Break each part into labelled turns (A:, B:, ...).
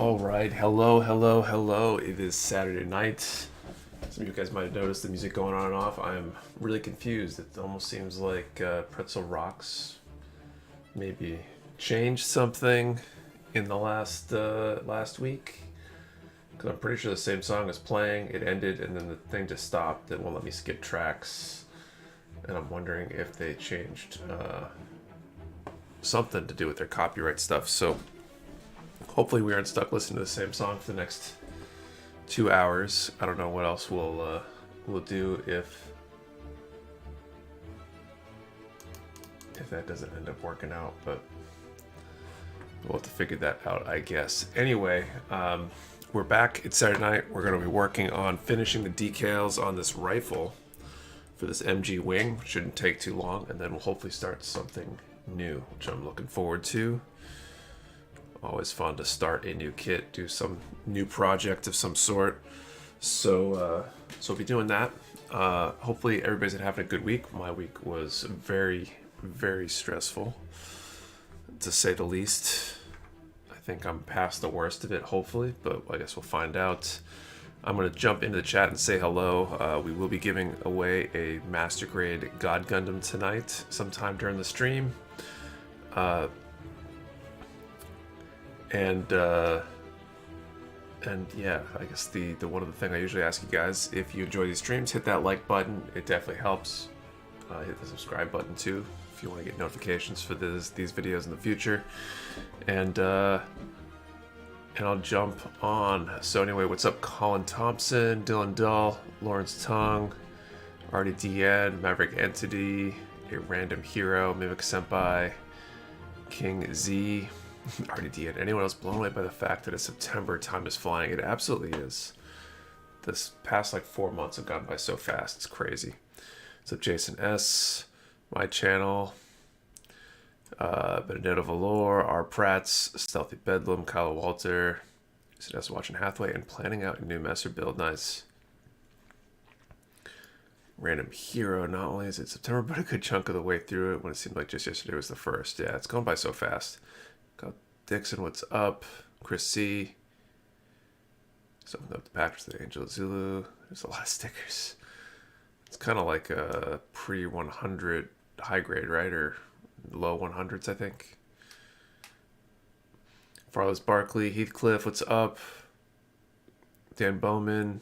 A: All right, hello. It is Saturday night. Some of you guys might have noticed the music going on and off. I'm really confused. It almost seems like Pretzel Rocks maybe changed something in the last week. Because I'm pretty sure the same song is playing. It ended, and then the thing just stopped. It won't let me skip tracks. And I'm wondering if they changed something to do with their copyright stuff. So hopefully we aren't stuck listening to the same song for the next 2 hours. I don't know what else we'll do if that doesn't end up working out, but we'll have to figure that out, I guess. Anyway, we're back. It's Saturday night. We're going to be working on finishing the decals on this rifle for this MG wing. Shouldn't take too long, and then we'll hopefully start something new, which I'm looking forward to. Always fun to start a new kit, do some new project of some sort. So we'll be doing that. Hopefully everybody's having a good week. My week was very, very stressful, to say the least. I think I'm past the worst of it, hopefully, but I guess we'll find out. I'm going to jump into the chat and say hello. We will be giving away a Master Grade God Gundam tonight, sometime during the stream. And yeah, I guess the one other thing I usually ask you guys, if you enjoy these streams, hit that like button. It definitely helps. Hit the subscribe button too if you want to get notifications for these videos in the future. And I'll jump on. So anyway, what's up, Colin Thompson, Dylan Dull, Lawrence Tung, Artie DN, Maverick Entity, A Random Hero, Mimic Senpai, King Z, Artie DN. Anyone else blown away by the fact that it's September, time is flying? It absolutely is. This past like 4 months have gone by so fast. It's crazy. What's up, Jason S, my channel, Benedetto Valor, R. Prats, Stealthy Bedlam, Kyle Walter, CS watching Hathaway, and planning out a new Messer build. Nice. Random Hero. Not only is it September, but a good chunk of the way through it when it seemed like just yesterday was the first. Yeah, it's gone by so fast. Got Dixon, what's up? Chris C. Something up the package to the Angel Zulu. There's a lot of stickers. It's kind of like a pre-100 high grade, right? Or low 100s, I think. Farless Barkley, Heathcliff, what's up? Dan Bowman,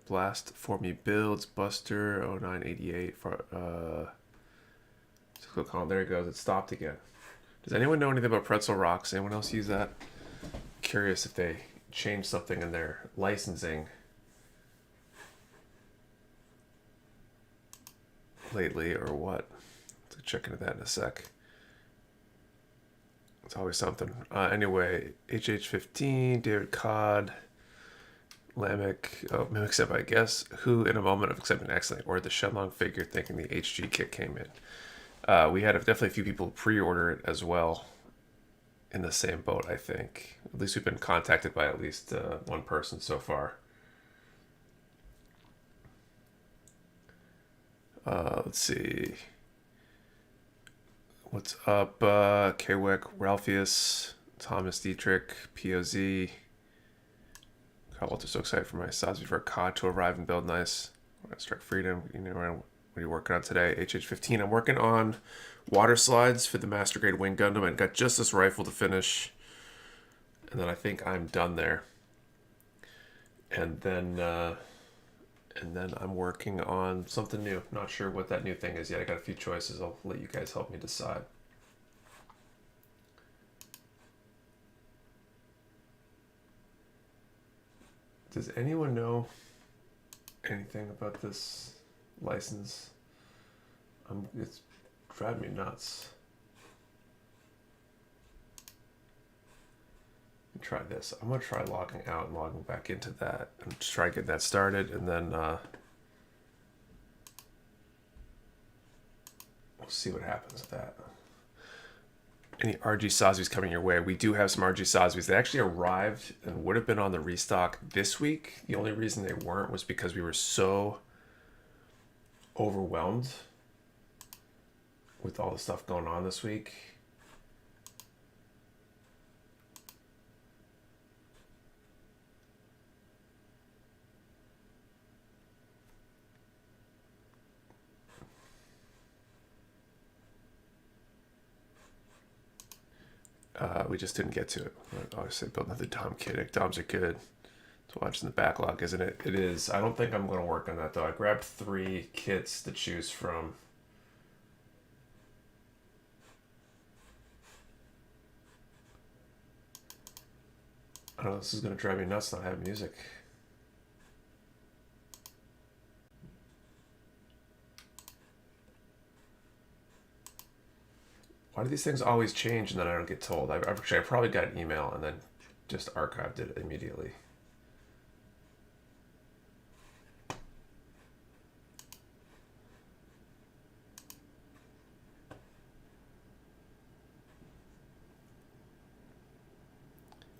A: Blast For Me Builds, Buster, 0988. Click on, there it goes, it stopped again. Does anyone know anything about Pretzel Rocks? Anyone else use that? Curious if they changed something in their licensing lately or what. Let's check into that in a sec. It's always something. Anyway, HH15, David Codd, Lamech, Mimic Senpai, I guess, who in a moment of accepting accidentally ordered the Shenlong figure thinking the HG kit came in. We had definitely a few people pre-order it as well in the same boat, I think. At least we've been contacted by at least one person so far. Let's see. What's up? Kwick, Ralphius, Thomas Dietrich, POZ. Kyle Walter, so excited for my Sazvi for a COD to arrive and build nice. We're gonna Strike Freedom. You know, what are you working on today? HH15. I'm working on water slides for the Master Grade Wing Gundam. I got just this rifle to finish, and then I think I'm done there. And then I'm working on something new. Not sure what that new thing is yet. I got a few choices. I'll let you guys help me decide. Does anyone know anything about this license? It's driving me nuts. Try this. I'm gonna try logging out and logging back into that and just try to get that started, and then we'll see what happens with that. Any RG Sazvis coming your way? We do have some RG Sazvis. They actually arrived and would have been on the restock this week. The only reason they weren't was because we were so overwhelmed with all the stuff going on this week. we just didn't get to it. Obviously, build another Dom kit. Doms are good to watch in the backlog, isn't it? It is. I don't think I'm going to work on that, though. I grabbed 3 kits to choose from. I don't know, this is going to drive me nuts not having music. Why do these things always change and then I don't get told? I probably got an email and then just archived it immediately.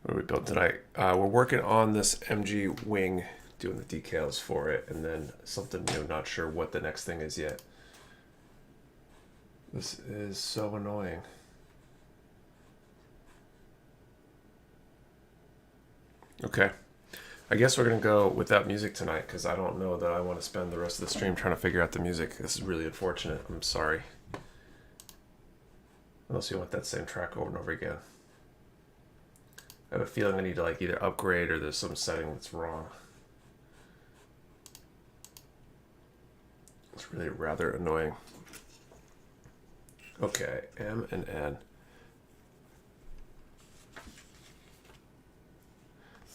A: What are we building tonight? We're working on this MG wing, doing the decals for it, and then something new. Not sure what the next thing is yet. This is so annoying. Okay. I guess we're going to go without music tonight because I don't know that I want to spend the rest of the stream trying to figure out the music. This is really unfortunate. I'm sorry. Unless you want that same track over and over again. I have a feeling I need to like either upgrade or there's some setting that's wrong. It's really rather annoying. Okay, M and N.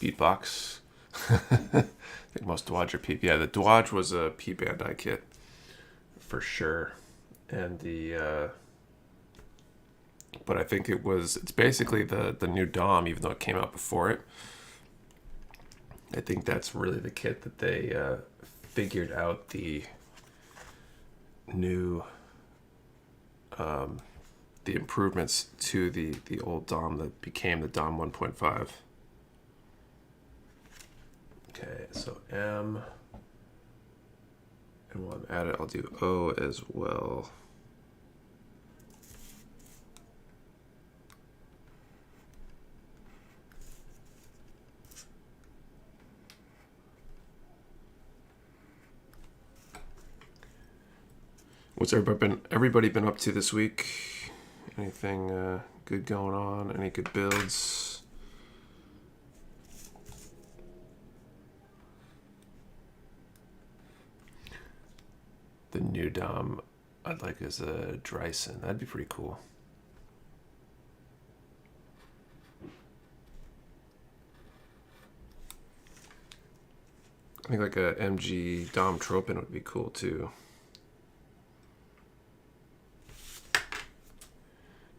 A: Beatbox. I think most Dodge are P. Yeah, the Dodge was a P Bandai kit for sure, and the. But I think it's basically the new Dom, even though it came out before it. I think that's really the kit that they figured out the new. The improvements to the old Dom that became the Dom 1.5. Okay, so M, and while I'm at it, I'll do O as well. What's everybody been up to this week? Anything good going on? Any good builds? The new Dom I'd like as a Dryson. That'd be pretty cool. I think like a MG Dom Tropin would be cool too.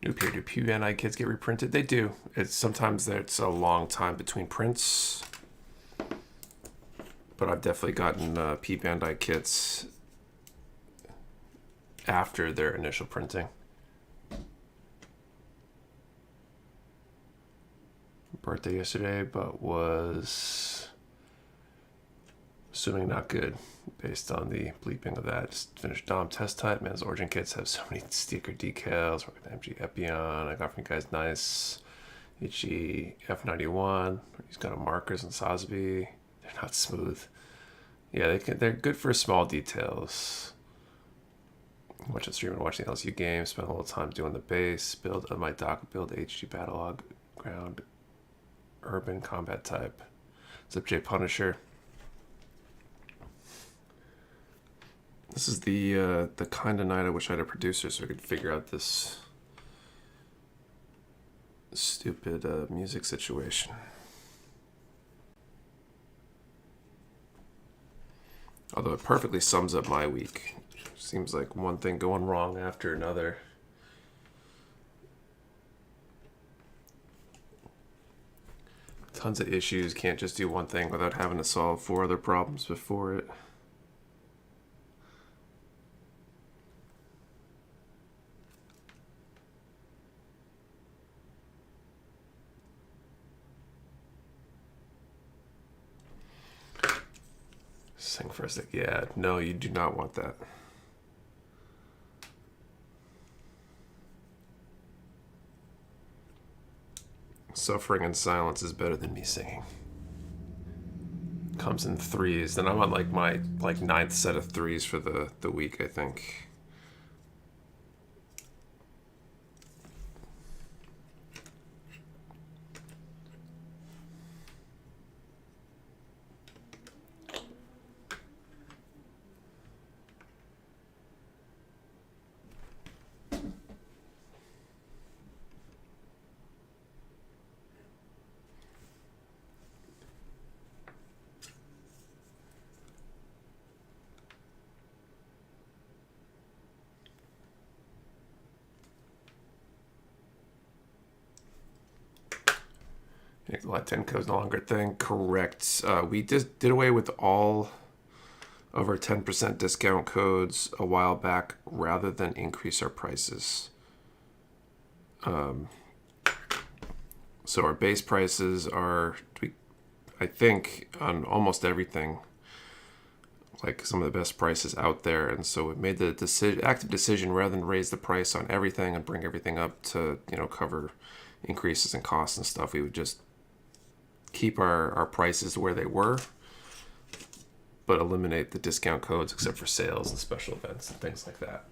A: New peer-to-peer Bandai kits get reprinted. They do. Sometimes it's a long time between prints, but I've definitely gotten P Bandai kits after their initial printing. Birthday yesterday, but was assuming not good based on the bleeping of that. Just finished Dom test type. Man, those origin kits have so many sticker decals. Work with MG Epion. I got from you guys nice. HG F91. He's got a markers and Sosby. They're not smooth. Yeah, they're good for small details. Watch the stream and watch the LSU game. Spend a little time doing the base. Build on my dock. Build HG Battlelog Ground Urban Combat Type. Zip J Punisher. This is the kind of night I wish I had a producer so I could figure out this stupid music situation. Although it perfectly sums up my week. Seems like one thing going wrong after another. Tons of issues. Can't just do one thing without having to solve 4 other problems before it. Sing for a sec. Yeah, no, you do not want that. Suffering in silence is better than me singing. Comes in 3s. Then I'm on like my 9th set of 3s for the week, I think. A lot 10 codes no longer a thing. Correct. We just did away with all of our 10% discount codes a while back rather than increase our prices. So our base prices are, I think, on almost everything, like some of the best prices out there. And so we made the active decision rather than raise the price on everything and bring everything up to, cover increases in costs and stuff. We would just keep our prices where they were, but eliminate the discount codes except for sales and special events and things like that.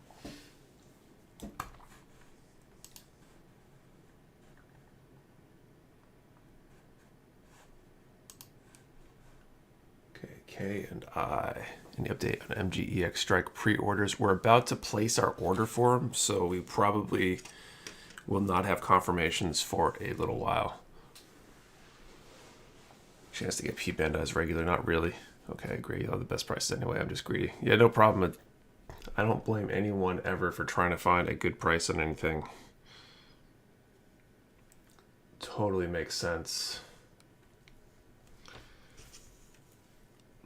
A: Okay, K and I. Any update on MGEX Strike pre-orders? We're about to place our order for them, so we probably will not have confirmations for a little while. Chance to get P Bandai's regular, not really. Okay, I agree. You'll have the best prices anyway. I'm just greedy. Yeah, no problem. I don't blame anyone ever for trying to find a good price on anything. Totally makes sense.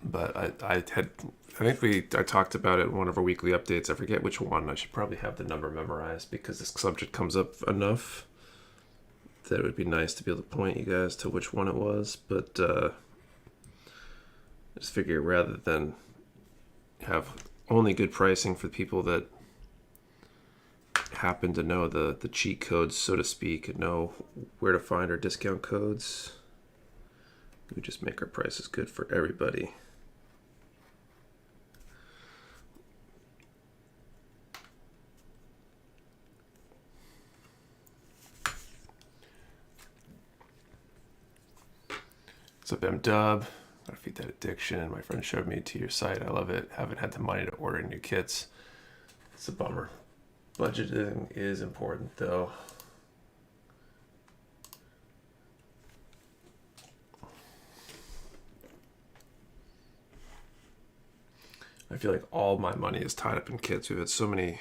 A: But I talked about it in one of our weekly updates. I forget which one. I should probably have the number memorized because this subject comes up enough that it would be nice to be able to point you guys to which one it was. But just figure rather than have only good pricing for people that happen to know the cheat codes, so to speak, and know where to find our discount codes, we just make our prices good for everybody. What's up, M-Dub? Gotta feed that addiction. My friend showed me to your site. I love it. Haven't had the money to order new kits. It's a bummer. Budgeting is important, though. I feel like all my money is tied up in kits. We've had so many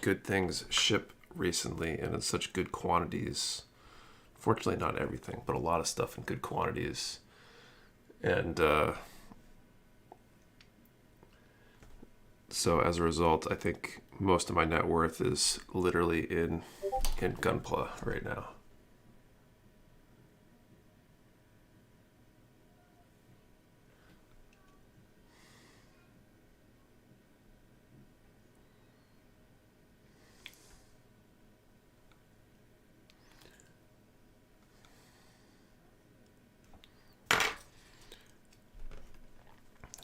A: good things ship recently and in such good quantities. Fortunately, not everything, but a lot of stuff in good quantities. And so as a result, I think most of my net worth is literally in Gunpla right now.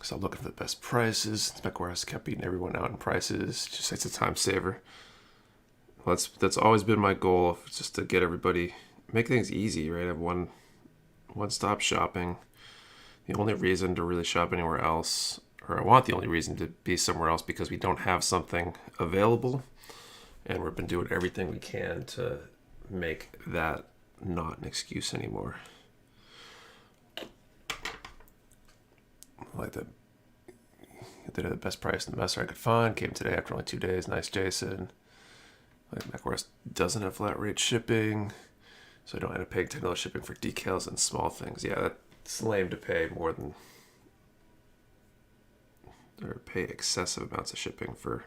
A: So I'm looking for the best prices. Mecha Warehouse kept beating everyone out in prices. Just it's a time saver. Well, that's always been my goal, just to get everybody, make things easy, right? Have one-stop shopping. The only reason to really shop anywhere else, or I want the only reason to be somewhere else, because we don't have something available, and we've been doing everything we can to make that not an excuse anymore. Like that. They did the best price and the best I could find. Came today after only 2 days. Nice, Jason. Like Mecha Warehouse doesn't have flat rate shipping, so I don't end up paying $10 shipping for decals and small things. Yeah, that's lame to pay more than, or pay excessive amounts of shipping for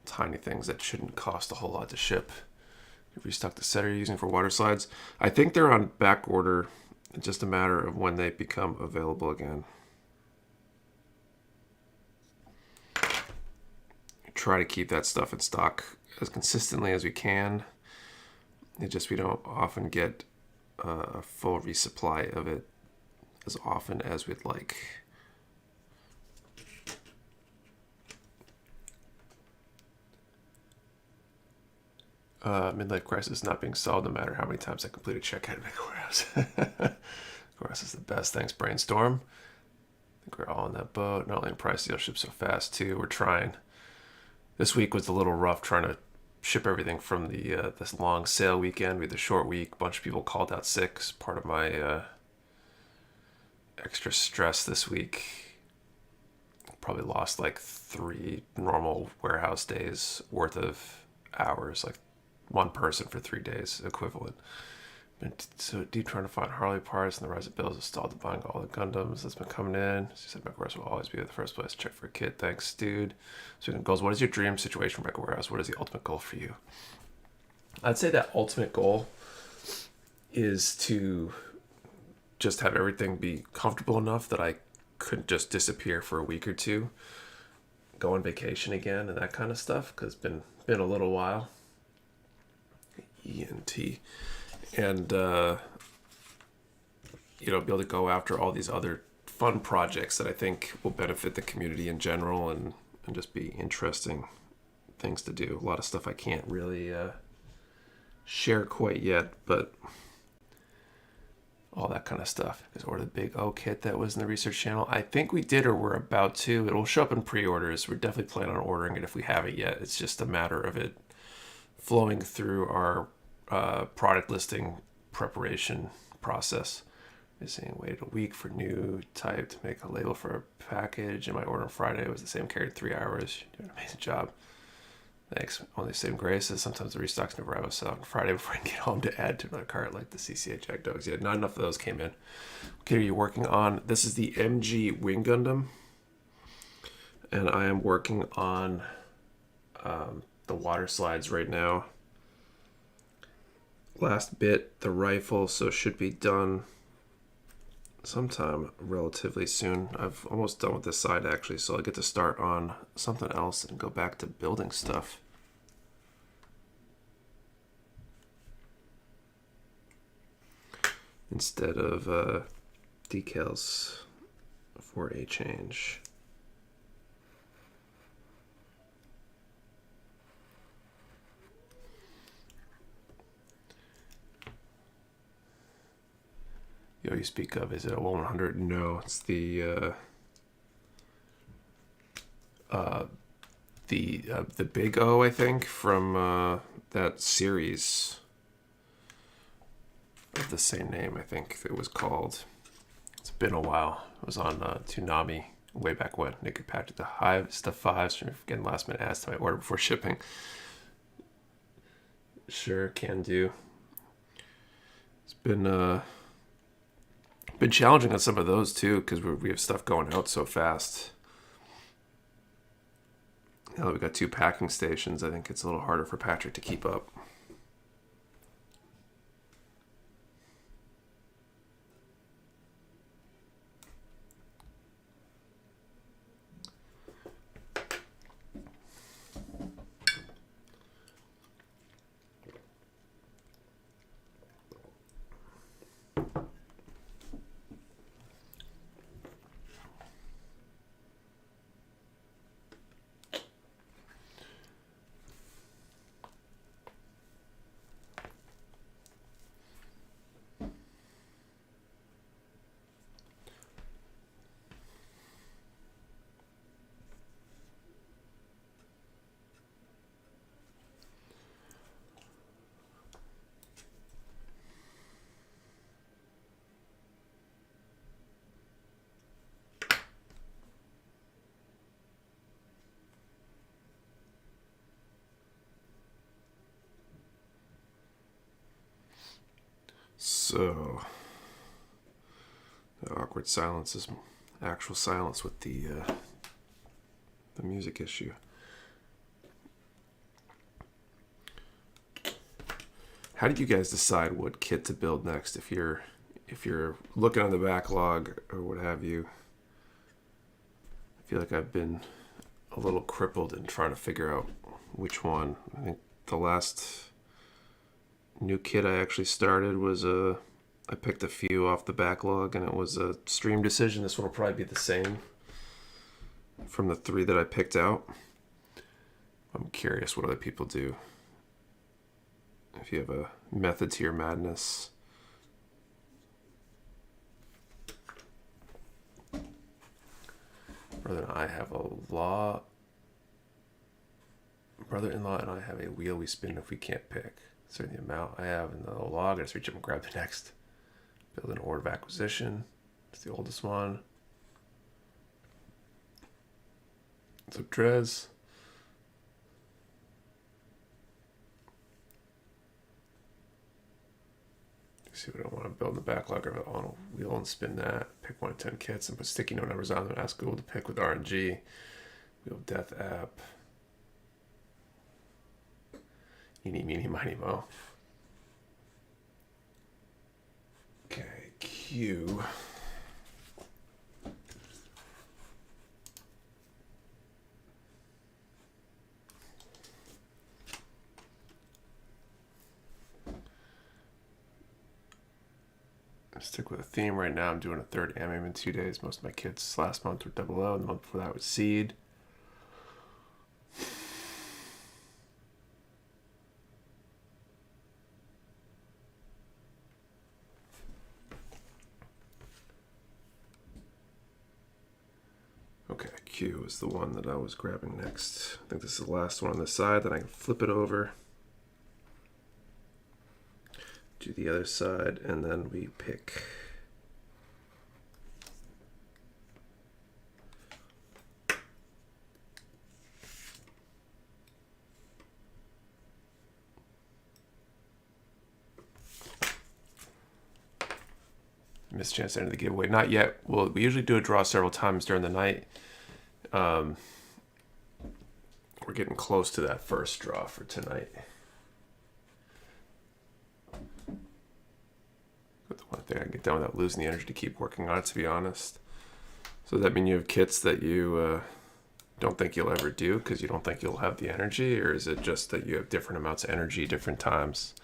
A: tiny things that shouldn't cost a whole lot to ship. You restock the set you're using for water slides. I think they're on back order. It's just a matter of when they become available again. Try to keep that stuff in stock as consistently as we can. It just, we don't often get a full resupply of it as often as we'd like. Midlife crisis not being solved no matter how many times I complete a checkout at Mecha Warehouse. Of course, is the best. Thanks, Brainstorm. I think we're all on that boat. Not only in price, they'll ship so fast too. We're trying. This week was a little rough trying to ship everything from the this long sale weekend. We had the short week. A bunch of people called out sick. Part of my extra stress this week. Probably lost like 3 normal warehouse days worth of hours, like one person for 3 days equivalent. Been so deep trying to find Harley parts, and the rise of bills has stalled the buying all the Gundams that's been coming in. She said Mecha Warehouse will always be the first place to check for a kit. Thanks, dude. Speaking of goals, what is your dream situation for Mecha Warehouse? What is the ultimate goal for you? I'd say that ultimate goal is to just have everything be comfortable enough that I could just disappear for a week or two, go on vacation again, and that kind of stuff. Because it's been a little while. ENT. And be able to go after all these other fun projects that I think will benefit the community in general, and just be interesting things to do. A lot of stuff I can't really share quite yet, but all that kind of stuff. Or the big O kit that was in the research channel. I think we did, or we're about to. It'll show up in pre-orders. We're definitely planning on ordering it if we haven't yet. It's just a matter of it flowing through our product listing preparation process. Is saying waited a week for new type to make a label for a package, and my order on Friday was the same, carried 3 hours. You're doing an amazing job. Thanks. Only same grace as sometimes the restocks never have on Friday before I can get home to add to another cart, like the CCA Jack Dogs. Yeah, not enough of those came in. Okay, are you working on? This is the MG Wing Gundam, and I am working on the water slides right now. Last bit, the rifle, so it should be done sometime relatively soon. I've almost done with this side actually, so I'll get to start on something else and go back to building stuff. Instead of decals for a change. You speak of, is it a 100? No, it's the big O, I think, from that series of the same name. I think it was called. It's been a while. It was on Toonami way back when. Naked Patch at the Hive stuff 5s. From getting last minute adds to my order before shipping. Sure, can do. It's been challenging on some of those too, because we have stuff going out so fast. Now that we got 2 packing stations, I think it's a little harder for Patrick to keep up. So, the awkward silence is actual silence with the music issue. How did you guys decide what kit to build next? If you're looking on the backlog or what have you, I feel like I've been a little crippled in trying to figure out which one. I think the last new kit I actually started was I picked a few off the backlog, and it was a stream decision. This one will probably be the same from the 3 that I picked out. I'm curious what other people do. If you have a method to your madness. Brother-in-law and I have a wheel we spin if we can't pick. Certain the amount I have in the log. I just reach up and grab the next. Build an order of acquisition. It's the oldest one. So Drez. See what I want to build in the backlog of it on a wheel and spin that. Pick 1 of 10 kits and put sticky note numbers on them. Ask Google to pick with RNG. Wheel Death app. Eeny, meeny, miny, mo. Okay, Q. Stick with a theme right now. I'm doing a third anime in 2 days. Most of my kits last month were 00, and the month before that was Seed. Okay, Q is the one that I was grabbing next. I think this is the last one on the side. Then I can flip it over. Do the other side, and then we pick missed chance to enter the giveaway. Not yet. Well, we usually do a draw several times during the night. We're getting close to that first draw for tonight. But the one thing I can get done without losing the energy to keep working on it, to be honest. So does that mean you have kits that you don't think you'll ever do because you don't think you'll have the energy, or is it just that you have different amounts of energy different times?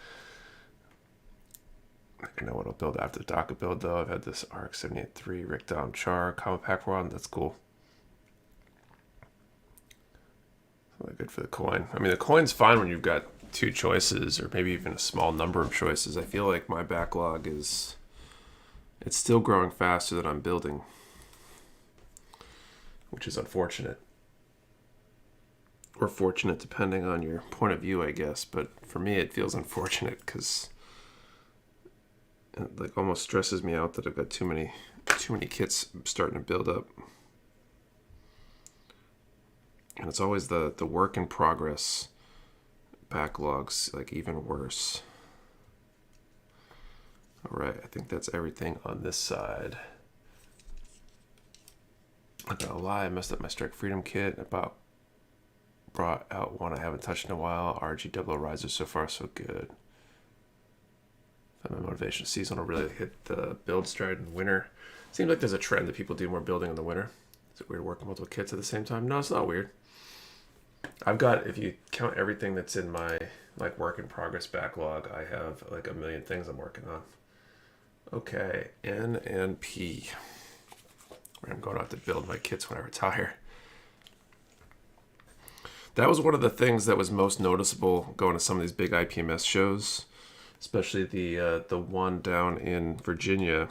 A: I know what I'll build after the DACA build, though. I've had this ARC 783 Rick Dom Char combo pack for a while. That's cool. Really good for the coin. I mean, the coin's fine when you've got 2 choices or maybe even a small number of choices. I feel like my backlog it's still growing faster than I'm building, which is unfortunate. Or fortunate, depending on your point of view, I guess. But for me, it feels unfortunate because it like almost stresses me out that I've got too many kits starting to build up. And it's always the work in progress backlogs, like even worse. All right, I think that's everything on this side. I'm not gonna lie, I messed up my Strike Freedom kit. Brought out one I haven't touched in a while. RG Double Riser, so far so good. My motivation season will really hit the build stride in winter. Seems like there's a trend that people do more building in the winter. Is it weird working multiple kits at the same time? No, it's not weird. I've got, if you count everything that's in my like work in progress backlog, I have like a million things I'm working on. Okay, N and P. I'm going out to build my kits when I retire. That was one of the things that was most noticeable going to some of these big IPMS shows, especially the one down in Virginia,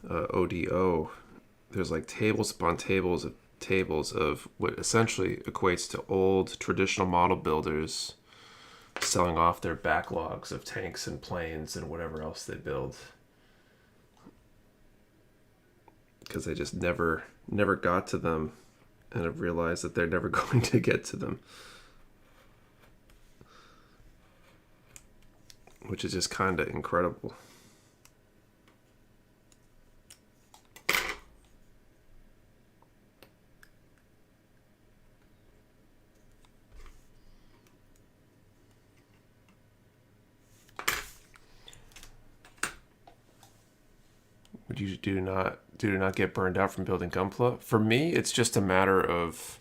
A: ODO. There's like tables upon tables of what essentially equates to old traditional model builders selling off their backlogs of tanks and planes and whatever else they build, because they just never got to them and have realized that they're never going to get to them, which is just kind of incredible. Would you do not get burned out from building Gunpla? For me, it's just a matter of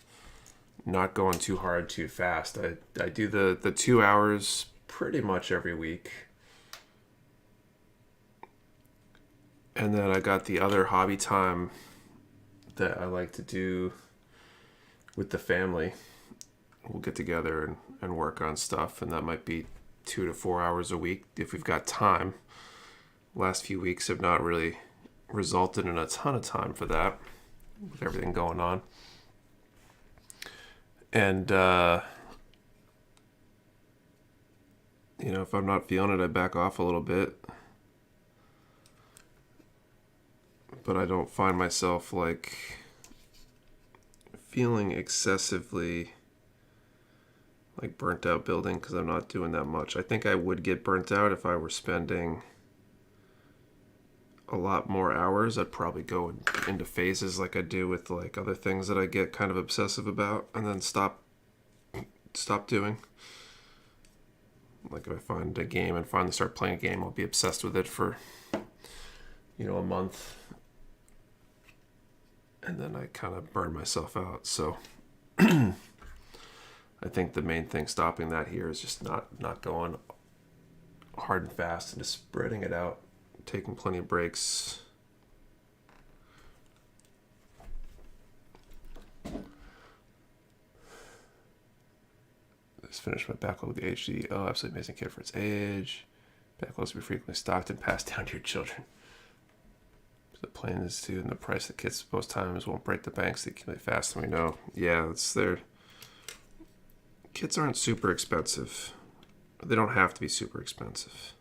A: not going too hard too fast. I do the 2 hours pretty much every week. And then I got the other hobby time that I like to do with the family. We'll get together and work on stuff, and that might be 2 to 4 hours a week if we've got time. Last few weeks have not really resulted in a ton of time for that with everything going on. And if I'm not feeling it, I back off a little bit. But I don't find myself like feeling excessively like burnt out building because I'm not doing that much. I think I would get burnt out if I were spending a lot more hours. I'd probably go into phases like I do with like other things that I get kind of obsessive about and then stop doing. Like if I find a game and finally start playing a game, I'll be obsessed with it for, a month. And then I kind of burn myself out. So I think the main thing stopping that here is just not going hard and fast and just spreading it out, taking plenty of breaks. Just finished my backlog with the HD. Oh, absolutely amazing kit for its age. Backlogs will be frequently stocked and passed down to your children. The plan is to, and the price of kits most times won't break the banks. They accumulate faster than we know. Yeah, it's their kits aren't super expensive. They don't have to be super expensive.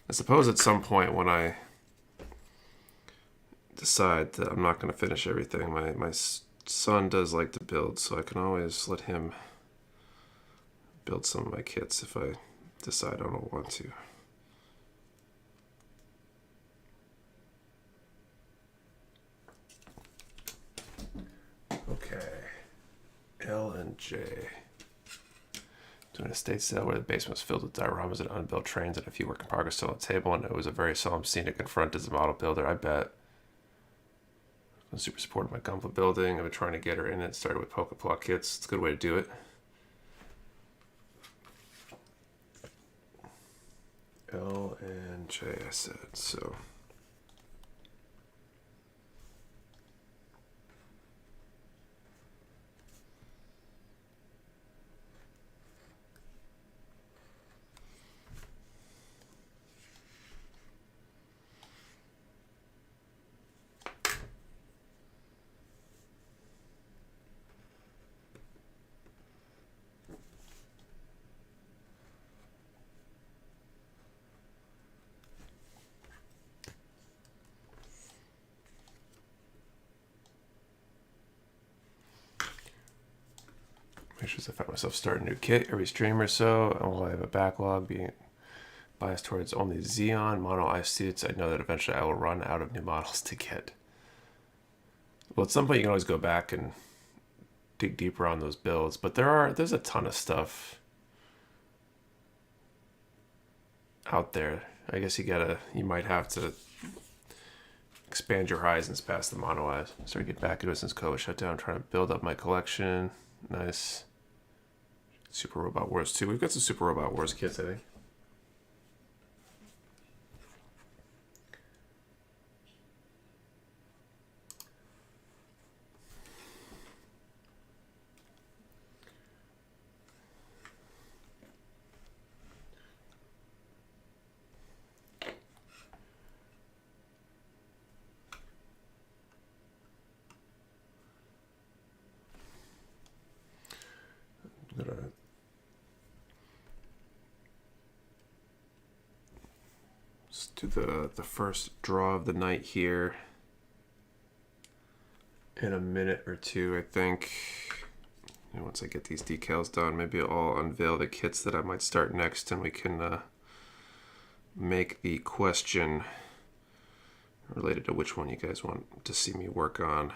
A: I suppose at some point when I decide that I'm not going to finish everything, my son does like to build, so I can always let him build some of my kits if I decide I don't want to. Okay. L and J. Doing a estate sale where the basement was filled with dioramas and unbuilt trains and a few work in progress still on the table, and it was a very solemn scene to confront as a model builder, I bet. I'm super supportive of my Gunpla building. I've been trying to get her in it. Started with Poke Plot kits. It's a good way to do it. L and J, I said. So make sure I find myself starting a new kit every stream or so. And while I have a backlog being biased towards only Xeon mono ice suits, I know that eventually I will run out of new models to get. Well, at some point you can always go back and dig deeper on those builds, but there's a ton of stuff out there. I guess you might have to expand your horizons past the mono eyes. Start to get back into it since COVID shut down. Trying to build up my collection. Nice. Super Robot Wars 2. We've got some Super Robot Wars kits, I think. Let's do the first draw of the night here in a minute or two, I think. And once I get these decals done, maybe I'll unveil the kits that I might start next, and we can make the question related to which one you guys want to see me work on.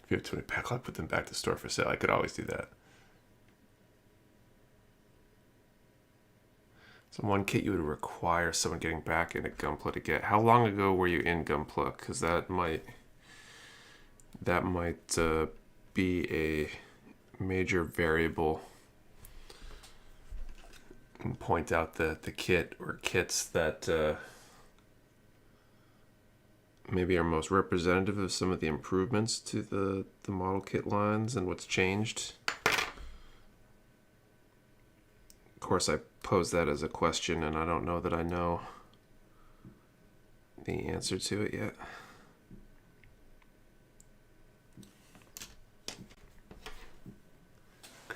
A: If you have too many backlog, put them back to the store for sale. I could always do that. So one kit you would require someone getting back into Gunpla to get. How long ago were you in Gunpla? Because that might be a major variable, and point out the kit or kits that maybe are most representative of some of the improvements to the model kit lines and what's changed. Of course, I pose that as a question, and I don't know that I know the answer to it yet.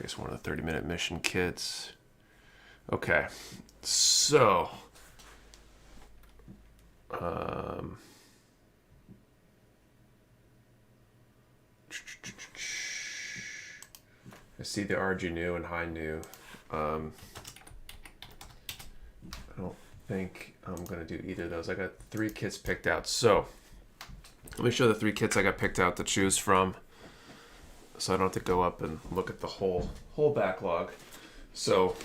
A: guess one of the 30-minute mission kits. Okay, so I see the RG new and high new. I don't think I'm gonna do either of those. I got 3 kits picked out. So let me show the 3 kits I got picked out to choose from, so I don't have to go up and look at the whole backlog. So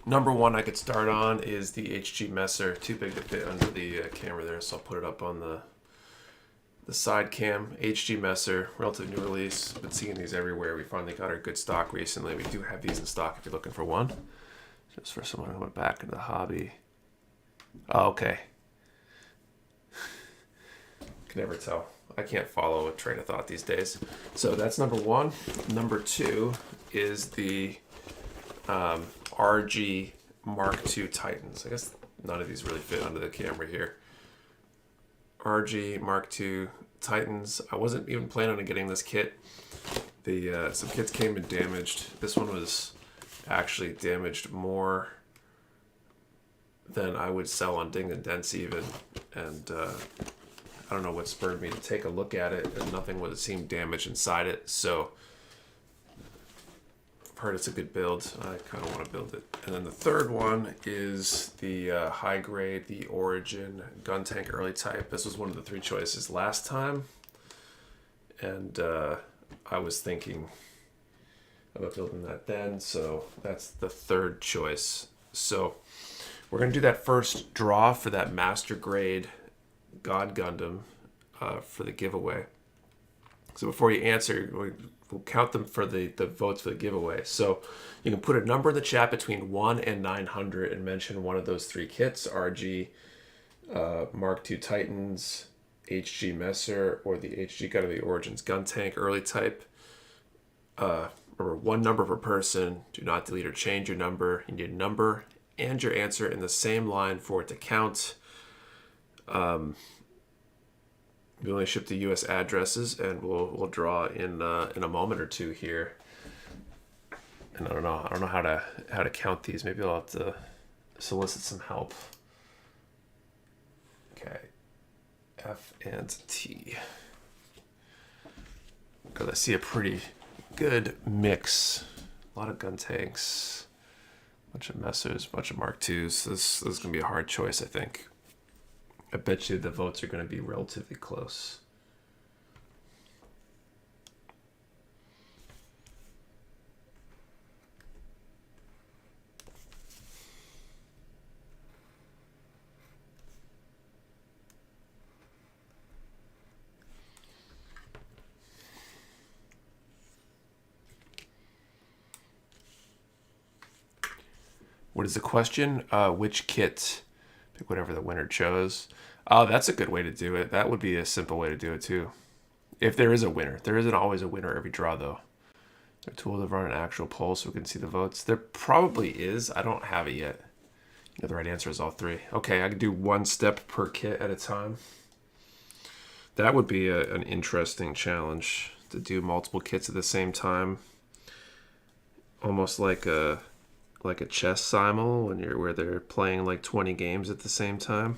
A: number 1 I could start on is the HG Messer. Too big to fit under the camera there, so I'll put it up on the side cam. HG Messer, relatively new release. Been seeing these everywhere. We finally got our good stock recently. We do have these in stock if you're looking for one. Just for someone who went back into the hobby. Oh, okay. Can never tell. I can't follow a train of thought these days. So that's number 1. Number 2 is the RG Mark II Titans. I guess none of these really fit under the camera here. RG Mark II Titans. I wasn't even planning on getting this kit. Some kits came in damaged. This one was actually damaged more than I would sell on Ding and Dents even. And I don't know what spurred me to take a look at it, and nothing would seem damaged inside it. So I've heard it's a good build. I kind of want to build it. And then the third one is the high grade, the Origin Gun Tank Early Type. This was one of the 3 choices last time, and I was thinking about building that then, so that's the 3rd choice. So we're going to do that first draw for that Master Grade God Gundam for the giveaway. So before you answer, we'll count them for the votes for the giveaway. So you can put a number in the chat between 1 and 900 and mention one of those 3 kits: RG Mark II Titans, HG Messer, or the HG Gundam, the Origins Gun Tank Early Type. Remember, 1 number per person. Do not delete or change your number. You need a number and your answer in the same line for it to count. We only ship to U.S. addresses, and we'll draw in a moment or 2 here. And I don't know how to count these. Maybe I'll have to solicit some help. Okay, F and T, because I see a pretty good mix. A lot of gun tanks, a bunch of Messers, a bunch of Mark IIs. This is gonna be a hard choice, I think. I bet you the votes are going to be relatively close. What is the question? Which kit? Pick whatever the winner chose. Oh, that's a good way to do it. That would be a simple way to do it too. If there is a winner. There isn't always a winner every draw though. Their tool to run an actual poll so we can see the votes. There probably is. I don't have it yet. You know, the right answer is all 3. Okay, I can do 1 step per kit at a time. That would be an interesting challenge, to do multiple kits at the same time. Almost like a chess simul where they're playing like 20 games at the same time.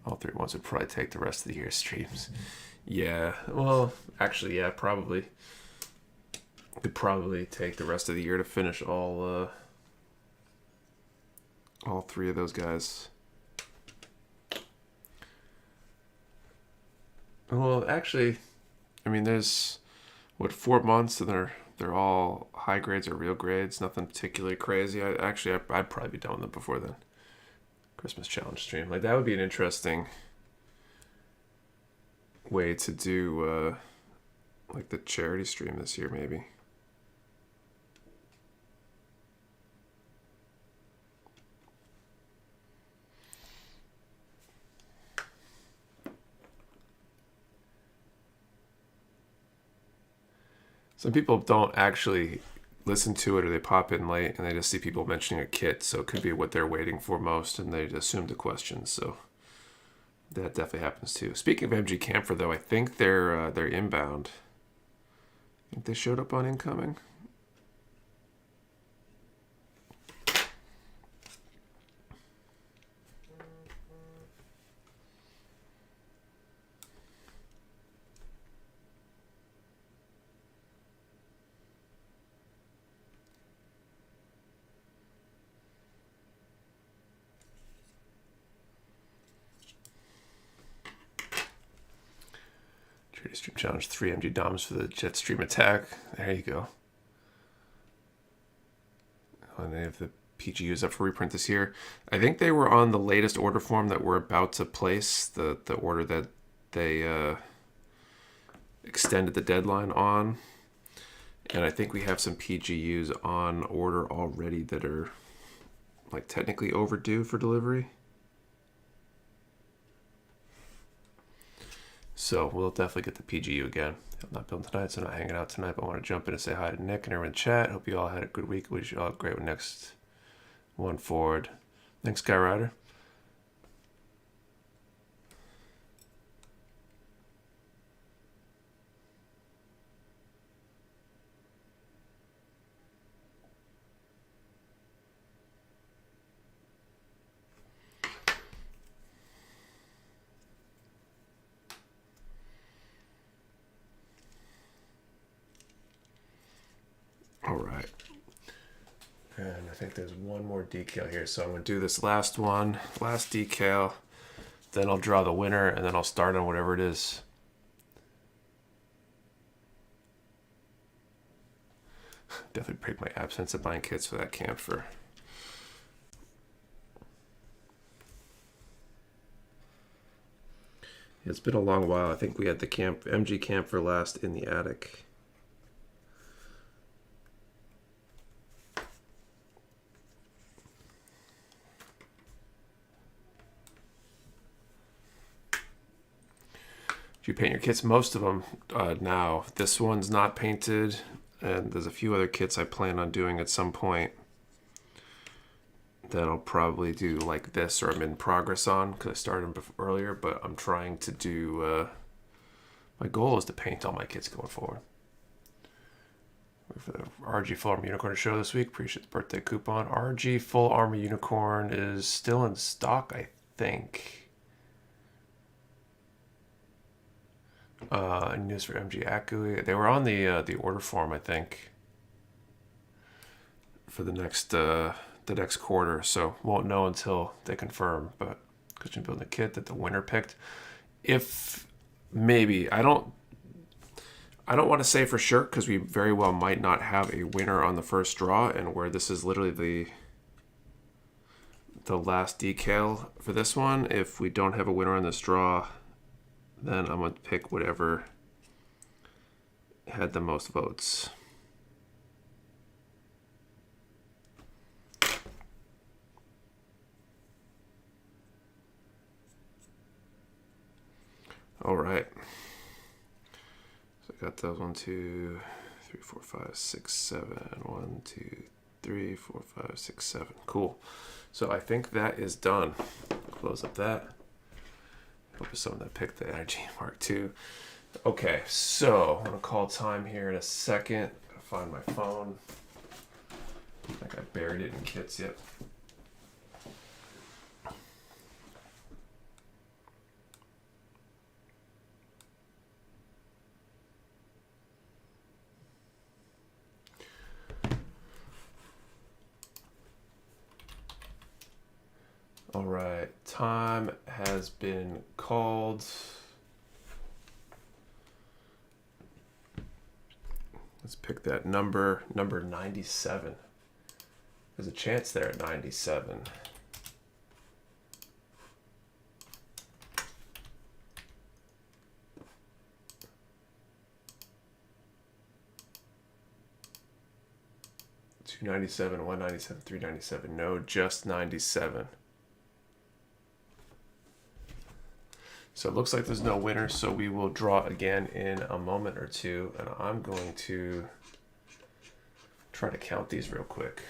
A: All 3 ones would probably take the rest of the year streams. Yeah, well, actually, yeah, probably. Could probably take the rest of the year to finish all 3 of those guys. Well, actually, I mean, there's 4 months, and they're all high grades or real grades. Nothing particularly crazy. I'd probably be done with them before then. Christmas challenge stream, like that would be an interesting way to do like the charity stream this year, maybe. Some people don't actually listen to it or they pop in late and they just see people mentioning a kit, so it could be what they're waiting for most and they assume the questions. So that definitely happens too. Speaking of MG Camper though, I think they're inbound. I think they showed up on incoming. Stream Challenge 3 MG Doms for the Jetstream attack. There you go. And they have the PGUs up for reprint this year. I think they were on the latest order form that we're about to place, the order that they extended the deadline on. And I think we have some PGUs on order already that are like technically overdue for delivery. So we'll definitely get the PGU again. I'm not building tonight, so I'm not hanging out tonight, but I want to jump in and say hi to Nick and everyone in the chat. Hope you all had a good week. Wish you all a great next one forward. Thanks, Sky Rider. All right. And I think there's one more decal here. So I'm going to do this last one, last decal. Then I'll draw the winner, and then I'll start on whatever it is. Definitely break my absence of buying kits for that camper. It's been a long while. I think we had the MG camper last in the attic. You paint your kits, most of them now. This one's not painted, and there's a few other kits I plan on doing at some point that I'll probably do like this, or I'm in progress on because I started them earlier, but I'm trying to do, my goal is to paint all my kits going forward. Wait for the RG Full Armor Unicorn to show this week. Appreciate the birthday coupon. RG Full Armor Unicorn is still in stock, I think. News for MG Akui. They were on the order form, I think, for the next quarter. So won't know until they confirm. But because you're building a kit that the winner picked, if maybe I don't want to say for sure because we very well might not have a winner on the first draw, and where this is literally the last decal for this one. If we don't have a winner on this draw, then I'm going to pick whatever had the most votes. All right. So I got those 1, 2, 3, 4, 5, 6, 7. 1, 2, 3, 4, 5, 6, 7. Cool. So I think that is done. Close up that. Hope it's someone that picked the Energy Mark II. Okay, so I'm gonna call time here in a second. Gotta find my phone. I think I buried it in kits yet. All right, time has been called. Let's pick that number 97. There's a chance there at 97. $297, $197, $397. No, just 97. So it looks like there's no winner, so we will draw again in a moment or two, and I'm going to Try to count these real quick.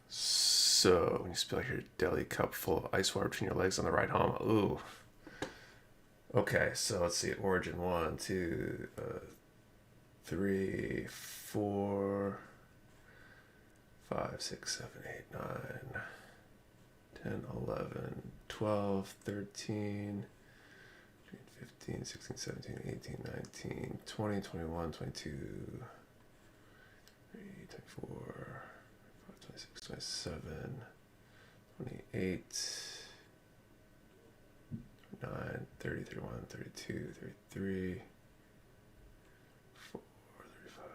A: So when you spill your deli cup full of ice water between your legs on the ride home, ooh. Okay, so let's see. Origin 1, 2, 3, 4, 5, 6, 7, 8, 9, 10, 11, 12, 13, 15, 16, 17, 18, 19, 20, 21, 22, 24, 26, 27, 28, 29, 30, 31, 32, 33, 34, 35,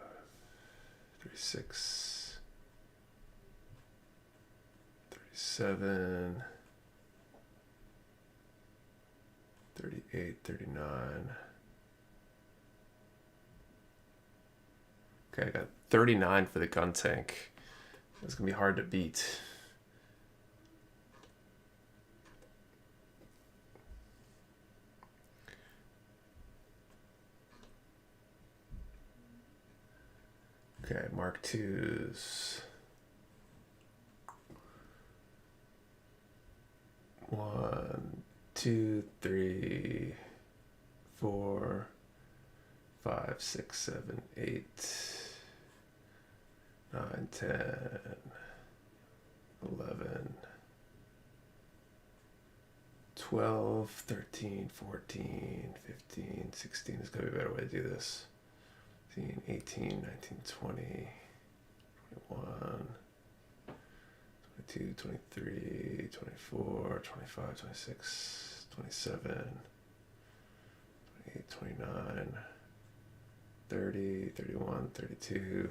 A: 36, 37, 38, 39. Okay, I got 39 for the gun tank. It's gonna be hard to beat. Okay, Mark IIs. 1, 2, 3, 4, 5, 6, 7, 8, 9, 10, 11, 12, 13, 14, 15, 16. There's got to be a better way to do this. 18, 19, 20, 21, 22, 23, 24, 25, 26, 27, 28, 29, 30, 31, 32.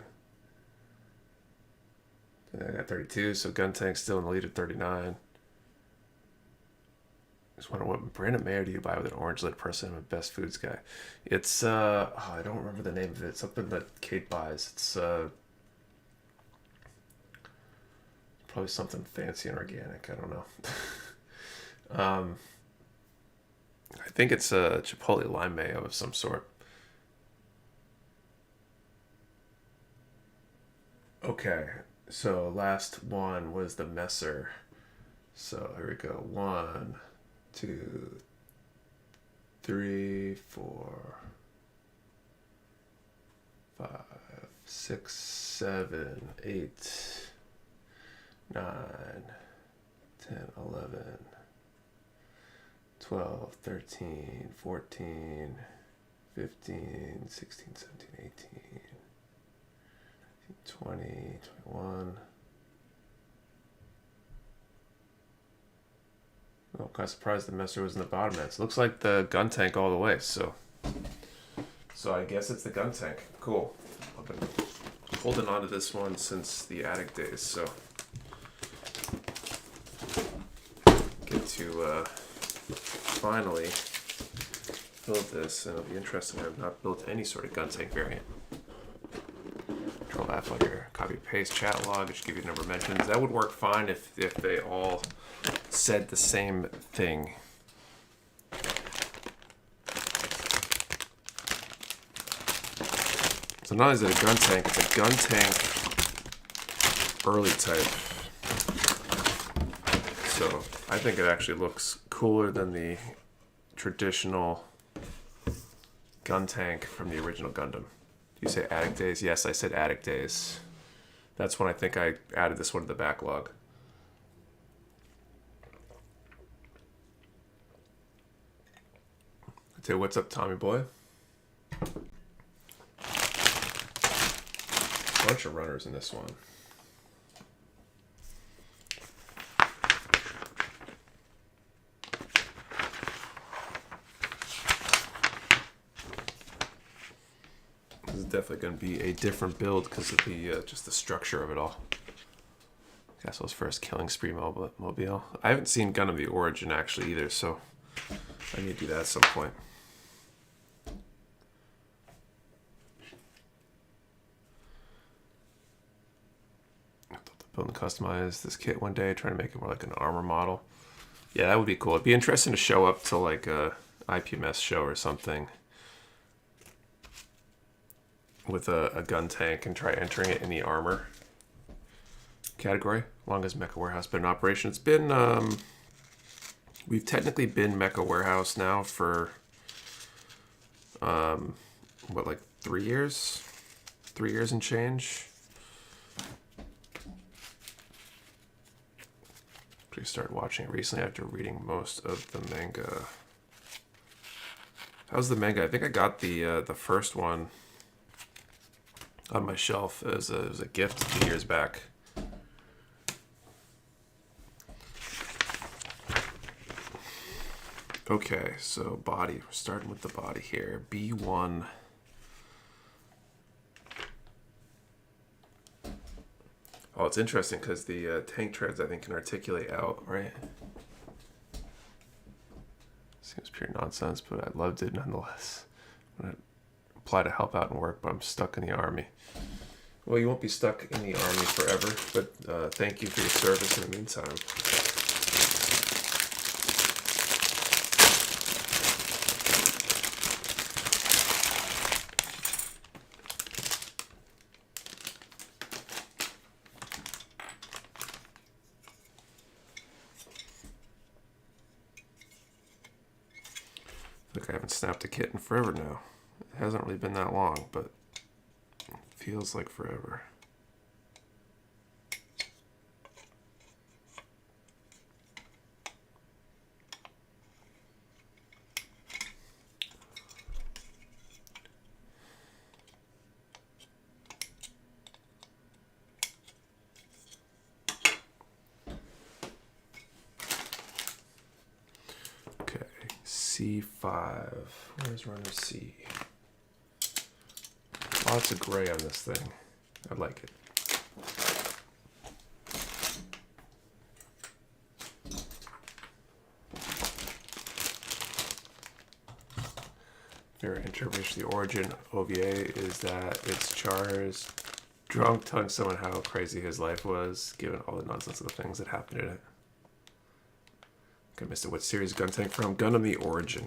A: I got 32, so gun tank's still in the lead at 39. Just wonder what brand of mayo do you buy with an orange lid person? I'm a best foods guy. It's I don't remember the name of it. It's something that Kate buys. It's probably something fancy and organic. I don't know. I think it's a chipotle lime mayo of some sort. Okay, so last one was the Messer. So here we go. 1, 2, 3, 4, 5, 6, 7, 8, 9, 10, 11, 12, 13, 14, 15, 16, 17, 18, 20, 21. I'm kind of surprised the Messer was in the bottom end. So it looks like the gun tank all the way. So I guess it's the gun tank. Cool. I've been holding on to this one since the attic days. So get to finally build this, and it'll be interesting. I've not built any sort of gun tank variant. Control F on your copy paste chat log. It should give you a number of mentions. That would work fine if they all said the same thing. So not only is it a gun tank, it's a gun tank early type. So I think it actually looks cooler than the traditional gun tank from the original Gundam. Do you say attic days? Yes, I said attic days. That's when I think I added this one to the backlog. Say, what's up, Tommy boy? Bunch of runners in this one. This is definitely going to be a different build because of the just the structure of it all. Castle's first killing spree mobile. I haven't seen Gundam the Origin actually either, so I need to do that at some point. Build and customize this kit one day, trying to make it more like an armor model. Yeah, that would be cool. It'd be interesting to show up to like a IPMS show or something with a gun tank and try entering it in the armor category. Long as Mecha Warehouse been in operation, it's been we've technically been Mecha Warehouse now for what, like 3 years? 3 years and change. I started watching it recently after reading most of the manga. How's the manga? I think I got the first one on my shelf as a gift a few years back. Okay, so body. We're starting with the body here. B1. Oh, it's interesting because the tank treads, I think, can articulate out, right? Seems pure nonsense, but I loved it nonetheless. I'm going to apply to help out and work, but I'm stuck in the army. Well, you won't be stuck in the army forever, but thank you for your service in the meantime. Look, I haven't snapped a kit in forever now. It hasn't really been that long, but it feels like forever. C5. Where's runner C? Lots of gray on this thing. I like it. Their interpretation of the origin OVA is that it's Char's drunk telling someone how crazy his life was, given all the nonsense of the things that happened in it. I missed it. What series gun tank from? Gundam the Origin.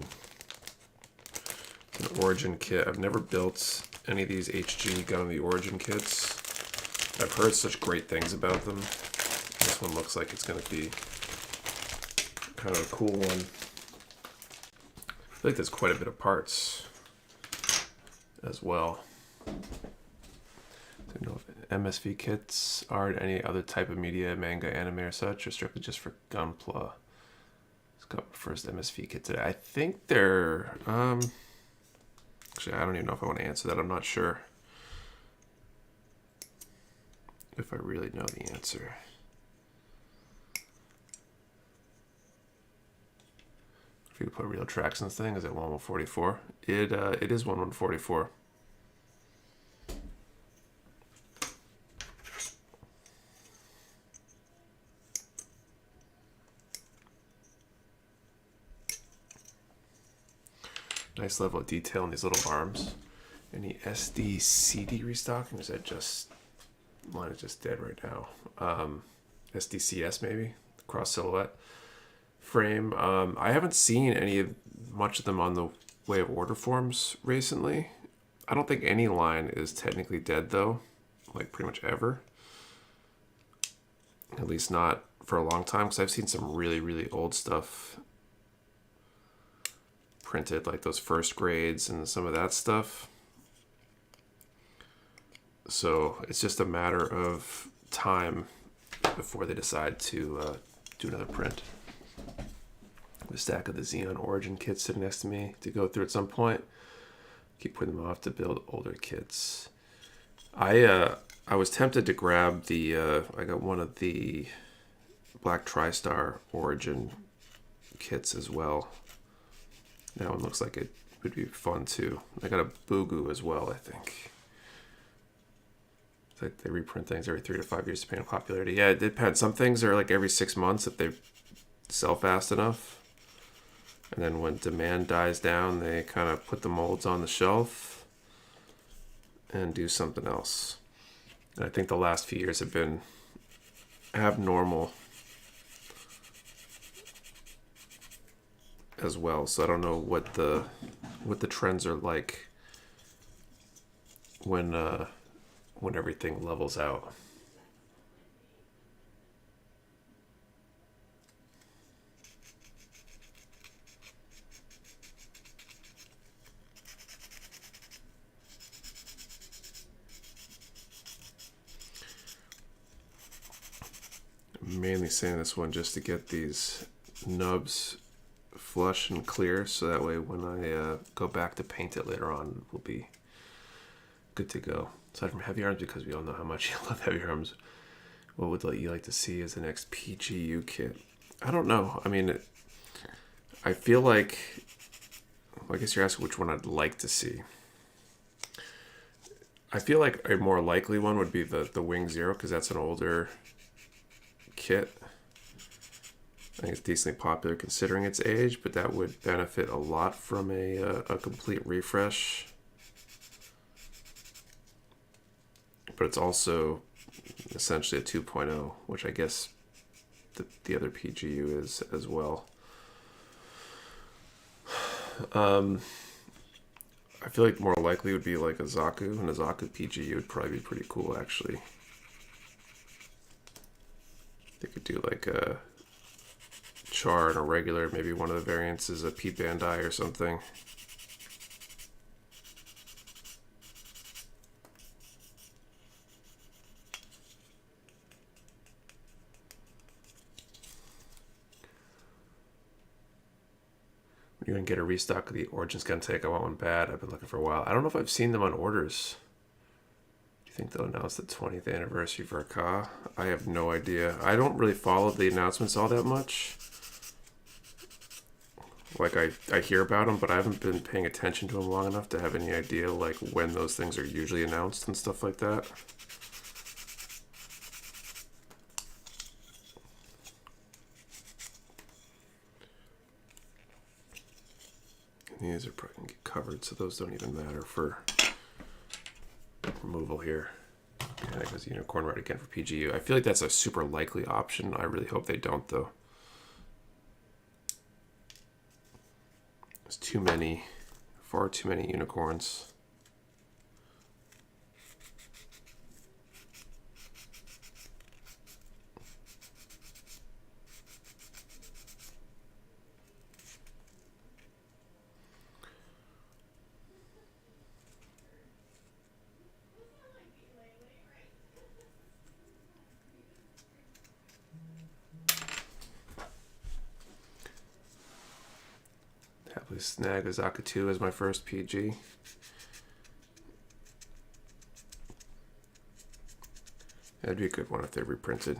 A: An Origin kit. I've never built any of these HG Gundam the Origin kits. I've heard such great things about them. This one looks like it's going to be kind of a cool one. I feel like there's quite a bit of parts as well. I don't know if MSV kits are any other type of media, manga, anime, or such, or strictly just for Gunpla. Got my first MSV kit today. I think they're actually, I don't even know if I want to answer that. I'm not sure if I really know the answer. If you put real tracks in this thing, is it 1144? It is 1144. Nice level of detail in these little arms. Any SD CD restocking? Or is that just mine is just dead right now? SDCS maybe cross silhouette frame. I haven't seen much of them on the way of order forms recently. I don't think any line is technically dead though, like pretty much ever. At least not for a long time, because I've seen some really old stuff printed, like those first grades and some of that stuff. So it's just a matter of time before they decide to do another print. The stack of the Xeon Origin kits sitting next to me to go through at some point. Keep putting them off to build older kits. I was tempted to grab the I got one of the Black TriStar Origin kits as well. That one looks like it would be fun too. I got a Bugu as well, I think. It's like they reprint things every 3 to 5 years depending on popularity. Yeah, it depends. Some things are like every 6 months if they sell fast enough. And then when demand dies down, they kind of put the molds on the shelf and do something else. And I think the last few years have been abnormal as well. So I don't know what the trends are like when everything levels out. I'm mainly saying this one just to get these nubs flush and clear, so that way when I go back to paint it later on, we'll be good to go. Aside from heavy arms, because we all know how much you love heavy arms, what would you like to see as the next PGU kit? I don't know. I mean, I feel like, well, I guess you're asking which one I'd like to see. I feel like a more likely one would be the Wing Zero, because that's an older kit. I think it's decently popular considering its age, but that would benefit a lot from a complete refresh. But it's also essentially a 2.0, which I guess the other PGU is as well. I feel like more likely would be like a Zaku, and a Zaku PGU would probably be pretty cool, actually. They could do like a Char and a regular, maybe one of the variants is a Pete Bandai or something. You're gonna get a restock of the Origins Gun-Take. I want one bad. I've been looking for a while. I don't know if I've seen them on orders. Do you think they'll announce the 20th anniversary for a Ka? I have no idea. I don't really follow the announcements all that much. Like, I hear about them, but I haven't been paying attention to them long enough to have any idea, like, when those things are usually announced and stuff like that. And these are probably going to get covered, so those don't even matter for removal here. And that goes Unicorn right again for PGU. I feel like that's a super likely option. I really hope they don't, though. There's too many, far too many unicorns. Happily snag a Zaku 2 as my first PG. That'd be a good one if they reprinted.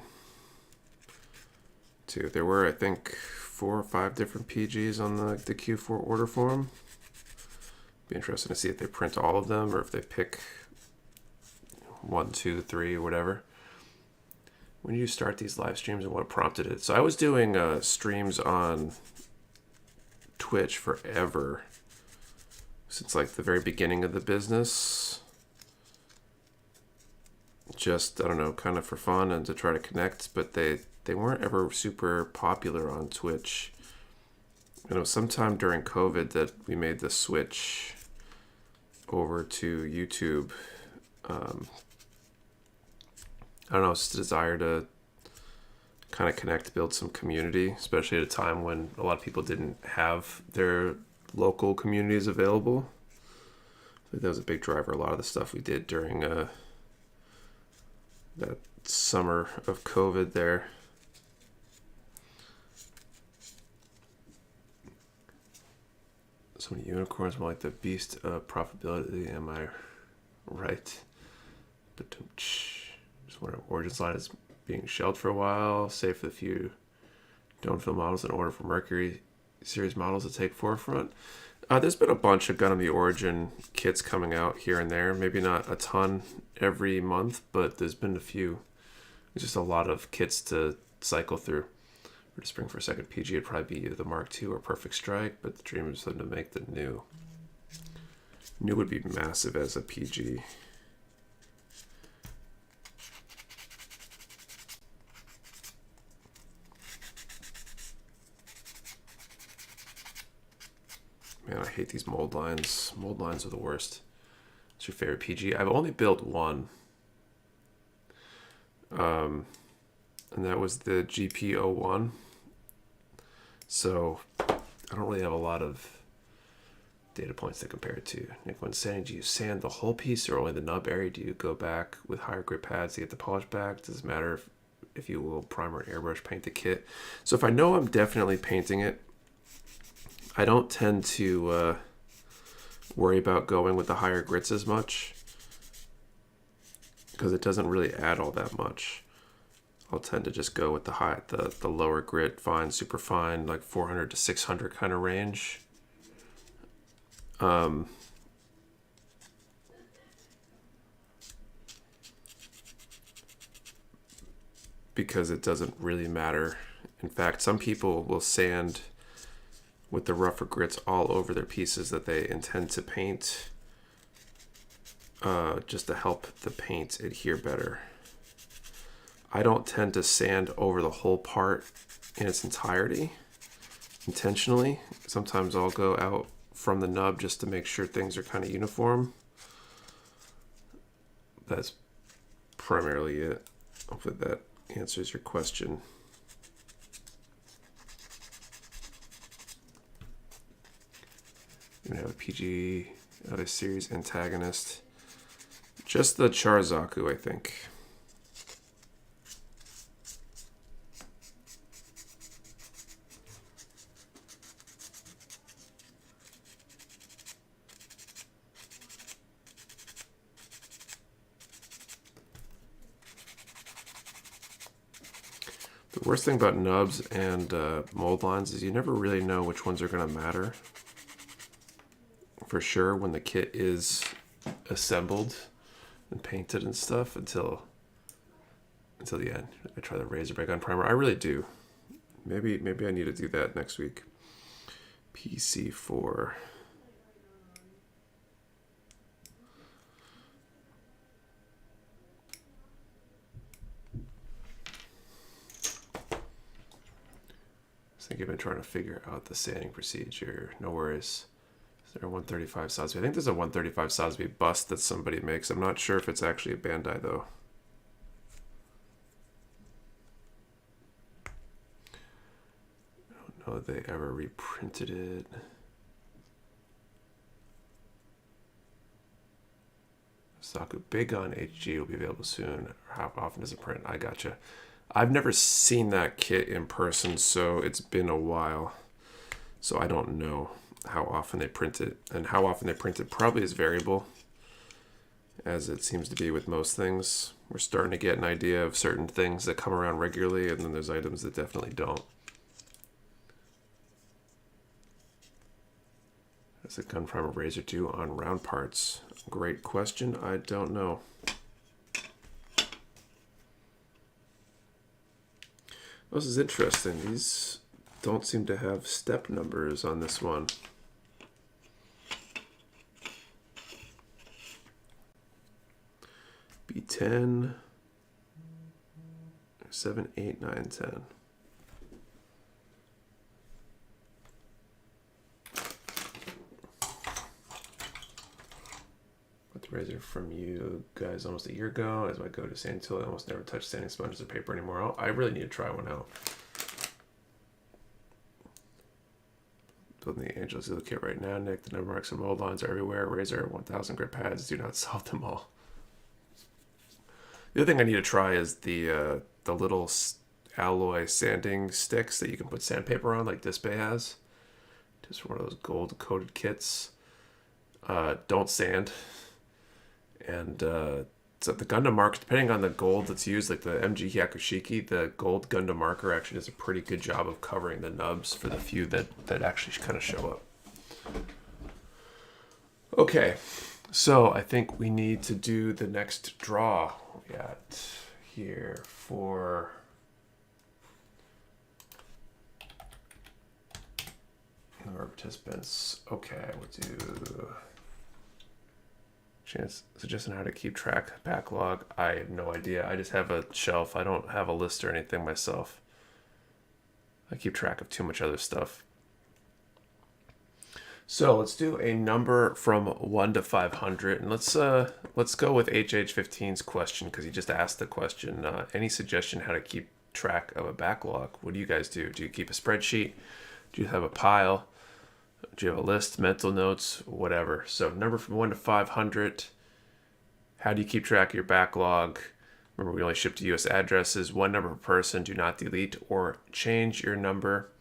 A: Too. There were, I think, 4 or 5 different PGs on the Q4 order form. Be interesting to see if they print all of them or if they pick 1, 2, 3, or whatever. When did you start these live streams and what prompted it? So I was doing streams on Twitch forever, since like the very beginning of the business. Just, I don't know, kind of for fun and to try to connect, but they weren't ever super popular on Twitch. And it was sometime during COVID that we made the switch over to YouTube. I don't know, it's just a desire to kind of connect, build some community, especially at a time when a lot of people didn't have their local communities available. I think that was a big driver. A lot of the stuff we did during that summer of COVID there. So many unicorns, more like the beast of profitability. Am I right? But just wonder, Origins line is being shelved for a while, save for the few don't fill models in order for Mercury series models to take forefront. There's been a bunch of Gundam the Origin kits coming out here and there. Maybe not a ton every month, but there's been a few. There's just a lot of kits to cycle through. For the spring for a second PG, it'd probably be either the Mark II or Perfect Strike, but the dream is them to make the new. New would be massive as a PG. Man, I hate these mold lines. Mold lines are the worst. What's your favorite PG? I've only built one. And that was the GP01. So I don't really have a lot of data points to compare it to. Nick, when sanding, do you sand the whole piece or only the nub area? Do you go back with higher grit pads to get the polish back? Does it matter if you will primer and airbrush paint the kit? So if I know I'm definitely painting it, I don't tend to worry about going with the higher grits as much because it doesn't really add all that much. I'll tend to just go with the lower grit, fine, super fine, like 400 to 600 kind of range. Because it doesn't really matter. In fact, some people will sand with the rougher grits all over their pieces that they intend to paint, just to help the paint adhere better. I don't tend to sand over the whole part in its entirety intentionally. Sometimes I'll go out from the nub just to make sure things are kind of uniform. That's primarily it. Hopefully that answers your question. You have a PG series antagonist. Just the Charzaku, I think. The worst thing about nubs and mold lines is you never really know which ones are going to matter for sure when the kit is assembled and painted and stuff until the end. I try the Razorback gun primer. I really do. Maybe I need to do that next week. PC4. I think I've been trying to figure out the sanding procedure. No worries. Is there a 135 Sosby? I think there's a 135 Sosby bust that somebody makes. I'm not sure if it's actually a Bandai though. I don't know if they ever reprinted it. Saku Big on HG will be available soon. How often does it print? I gotcha. I've never seen that kit in person, so it's been a while. So I don't know how often they print it. And how often they print it probably is variable, as it seems to be with most things. We're starting to get an idea of certain things that come around regularly, and then there's items that definitely don't. Does a gun primer razor do on round parts? Great question. I don't know. This is interesting. These don't seem to have step numbers on this one. B10, 7, 8, 9, 10. Bought the razor from you guys almost a year ago. As I go to sand tool, I almost never touch sanding sponges or paper anymore. I really need to try one out. Building the Angel Zilla kit right now, Nick. The number marks and mold lines are everywhere. Razor 1000 grit pads do not solve them all. The other thing I need to try is the little alloy sanding sticks that you can put sandpaper on, like Disbay has. Just one of those gold coated kits. Don't sand. And so the Gundam mark, depending on the gold that's used, like the MG Yakushiki, the gold Gundam marker actually does a pretty good job of covering the nubs for the few that actually kind of show up. Okay, so I think we need to do the next draw we got here for our participants. Okay, we'll do chance suggesting how to keep track backlog. I have no idea. I just have a shelf. I don't have a list or anything myself. I keep track of too much other stuff. So let's do a number from 1 to 500, and let's go with HH15's question because he just asked the question. Any suggestion how to keep track of a backlog? What do you guys do? Do you keep a spreadsheet? Do you have a pile? Do you have a list, mental notes, whatever? So number from 1 to 500. How do you keep track of your backlog? Remember, we only ship to U.S. addresses. One number per person. Do not delete or change your number.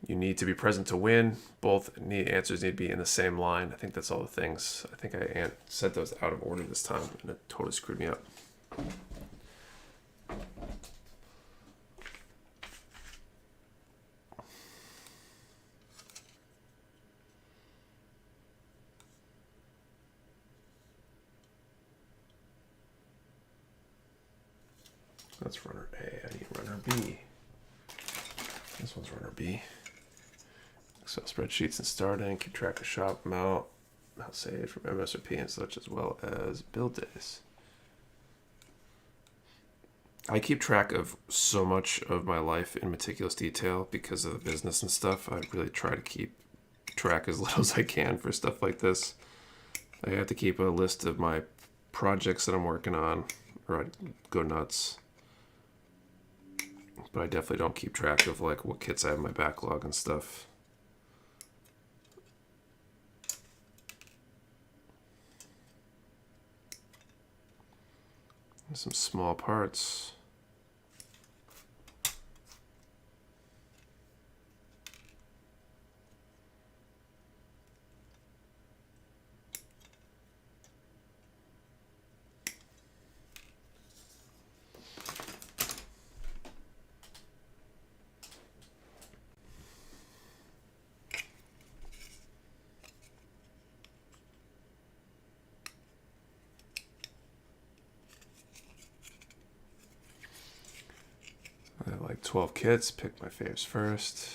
A: You need to be present to win. Both answers need to be in the same line. I think that's all the things. I think I said those out of order this time, and it totally screwed me up. That's runner A. I need runner B. This one's runner B. Excel spreadsheets and starting. Keep track of shop amount. I'll save from MSRP and such, as well as build days. I keep track of so much of my life in meticulous detail because of the business and stuff. I really try to keep track as little as I can for stuff like this. I have to keep a list of my projects that I'm working on, or I'd go nuts. But I definitely don't keep track of like what kits I have in my backlog and stuff. Some small parts. I have like 12 kits. Pick my faves first.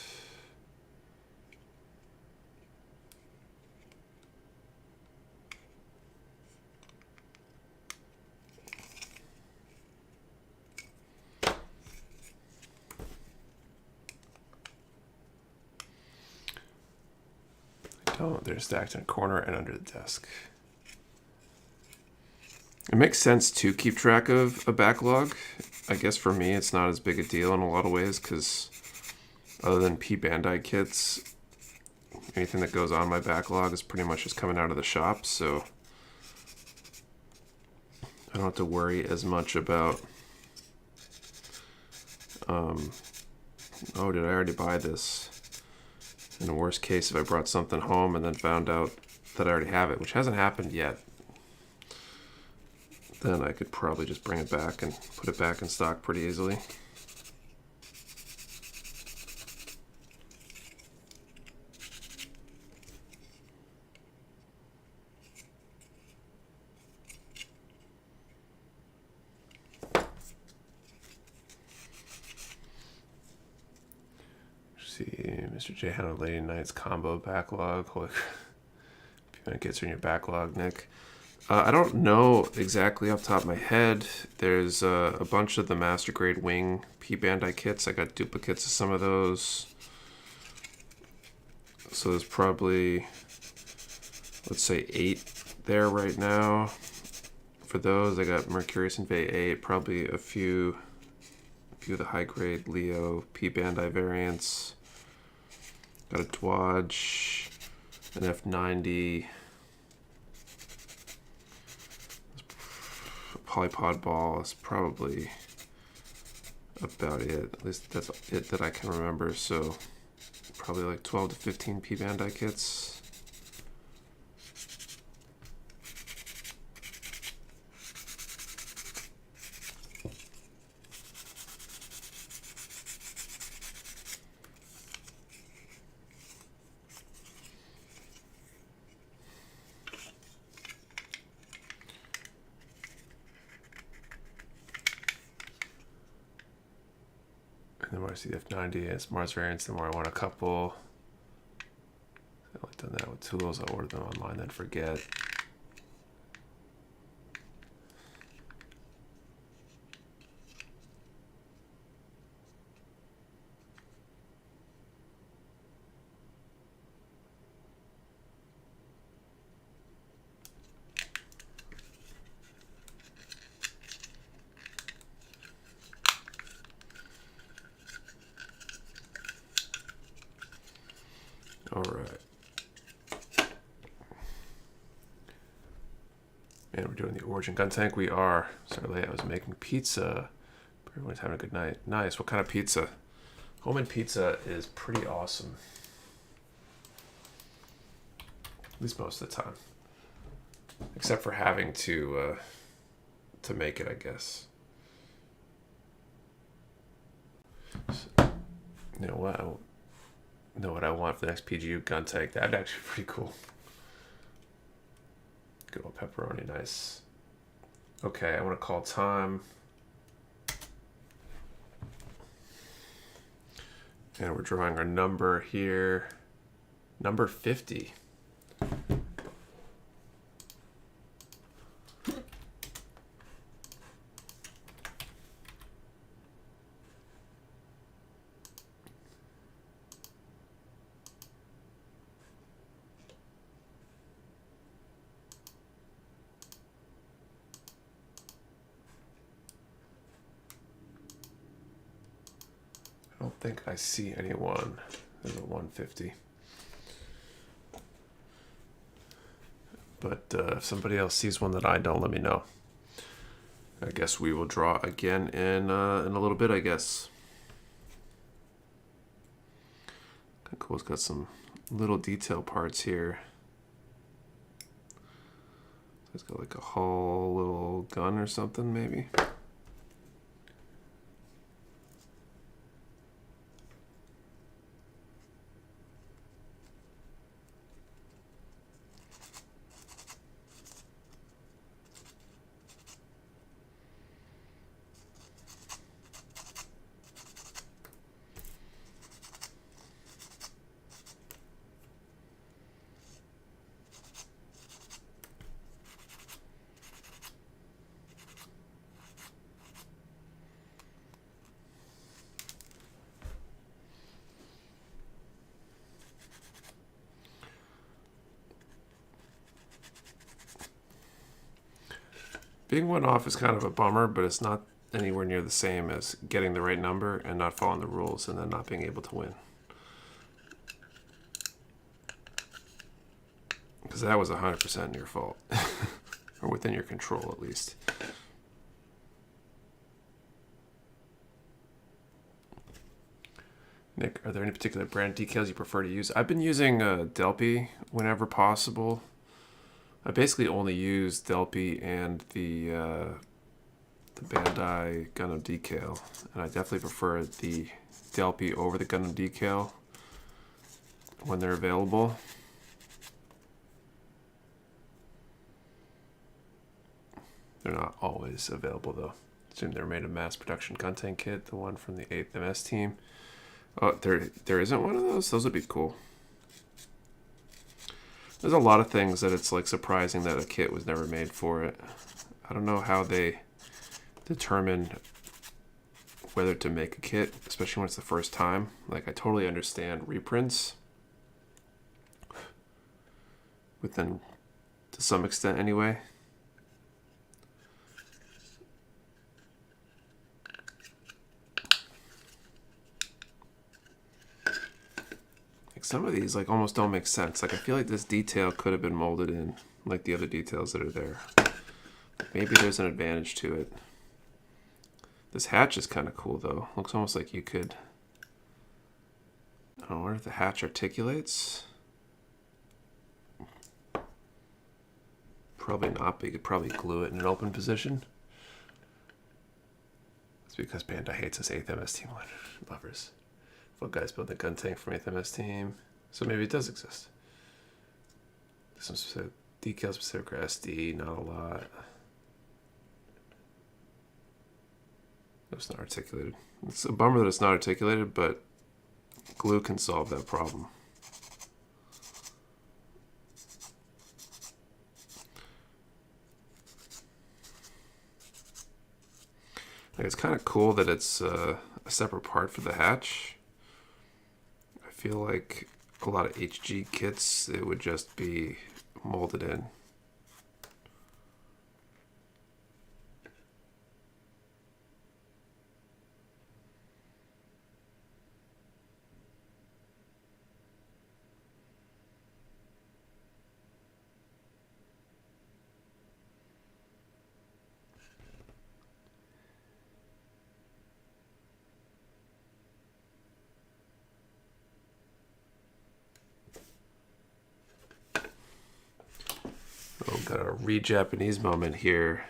A: They're stacked in a corner and under the desk. It makes sense to keep track of a backlog. I guess for me, it's not as big a deal in a lot of ways because other than P-Bandai kits, anything that goes on my backlog is pretty much just coming out of the shop. So I don't have to worry as much about, oh, did I already buy this? In the worst case, if I brought something home and then found out that I already have it, which hasn't happened yet, then I could probably just bring it back and put it back in stock pretty easily. See, Mr. J had a Lady Knights combo backlog. Holy, if you kits are in your backlog, Nick. I don't know exactly off the top of my head. There's a bunch of the Master Grade Wing P-Bandai kits. I got duplicates of some of those. So there's probably, let's say 8 there right now. For those, I got Mercurius and Bay 8, probably a few of the high-grade Leo P-Bandai variants. Got a Dwaj, an F90, a Polypod ball is probably about it. At least that's it that I can remember. So probably like 12 to 15 P-Bandai kits. The more I see the F90 as Mars variants, the more I want a couple. I've only done that with tools. I'll order them online, then forget. doing the origin gun tank. We are. Sorry, I was making pizza. Everyone's having a good night. Nice. What kind of pizza? Homemade pizza is pretty awesome. At least most of the time. Except for having to make it, I guess. So, you know what? Know what I want for the next PGU gun tank. That'd actually be pretty cool. Good old pepperoni, nice. Okay, I want to call time. And we're drawing our number here. Number 50. I don't think I see anyone. There's a 150. But if somebody else sees one that I don't, let me know. I guess we will draw again in a little bit, I guess. Kind of cool. It's got some little detail parts here. It's got like a whole little gun or something, maybe. Being one off is kind of a bummer, but it's not anywhere near the same as getting the right number and not following the rules and then not being able to win. Because that was 100% your fault. Or within your control, at least. Nick, are there any particular brand decals you prefer to use? I've been using Delpy whenever possible. I basically only use Delpy and the Bandai Gundam decal, and I definitely prefer the Delpy over the Gundam decal when they're available. They're not always available though. I assume they're made of mass production gun tank kit, the one from the 8th MS team. Oh, there isn't one of those? Those would be cool. There's a lot of things that it's like surprising that a kit was never made for it. I don't know how they determine whether to make a kit, especially when it's the first time. Like, I totally understand reprints. Within, to some extent anyway. Some of these like almost don't make sense. Like I feel like this detail could have been molded in like the other details that are there. Maybe there's an advantage to it. This hatch is kind of cool though. Looks almost like you could, I wonder if the hatch articulates. Probably not, but you could probably glue it in an open position. It's because Bandai hates us 8th MS team lovers. What guys build the gun tank from 8th MS team, so maybe it does exist. Some specific decals specific for SD, not a lot. It's not articulated. It's a bummer that it's not articulated, but glue can solve that problem. Like, it's kind of cool that it's a separate part for the hatch. I feel like a lot of HG kits, it would just be molded in. kind of re-Japanese moment here.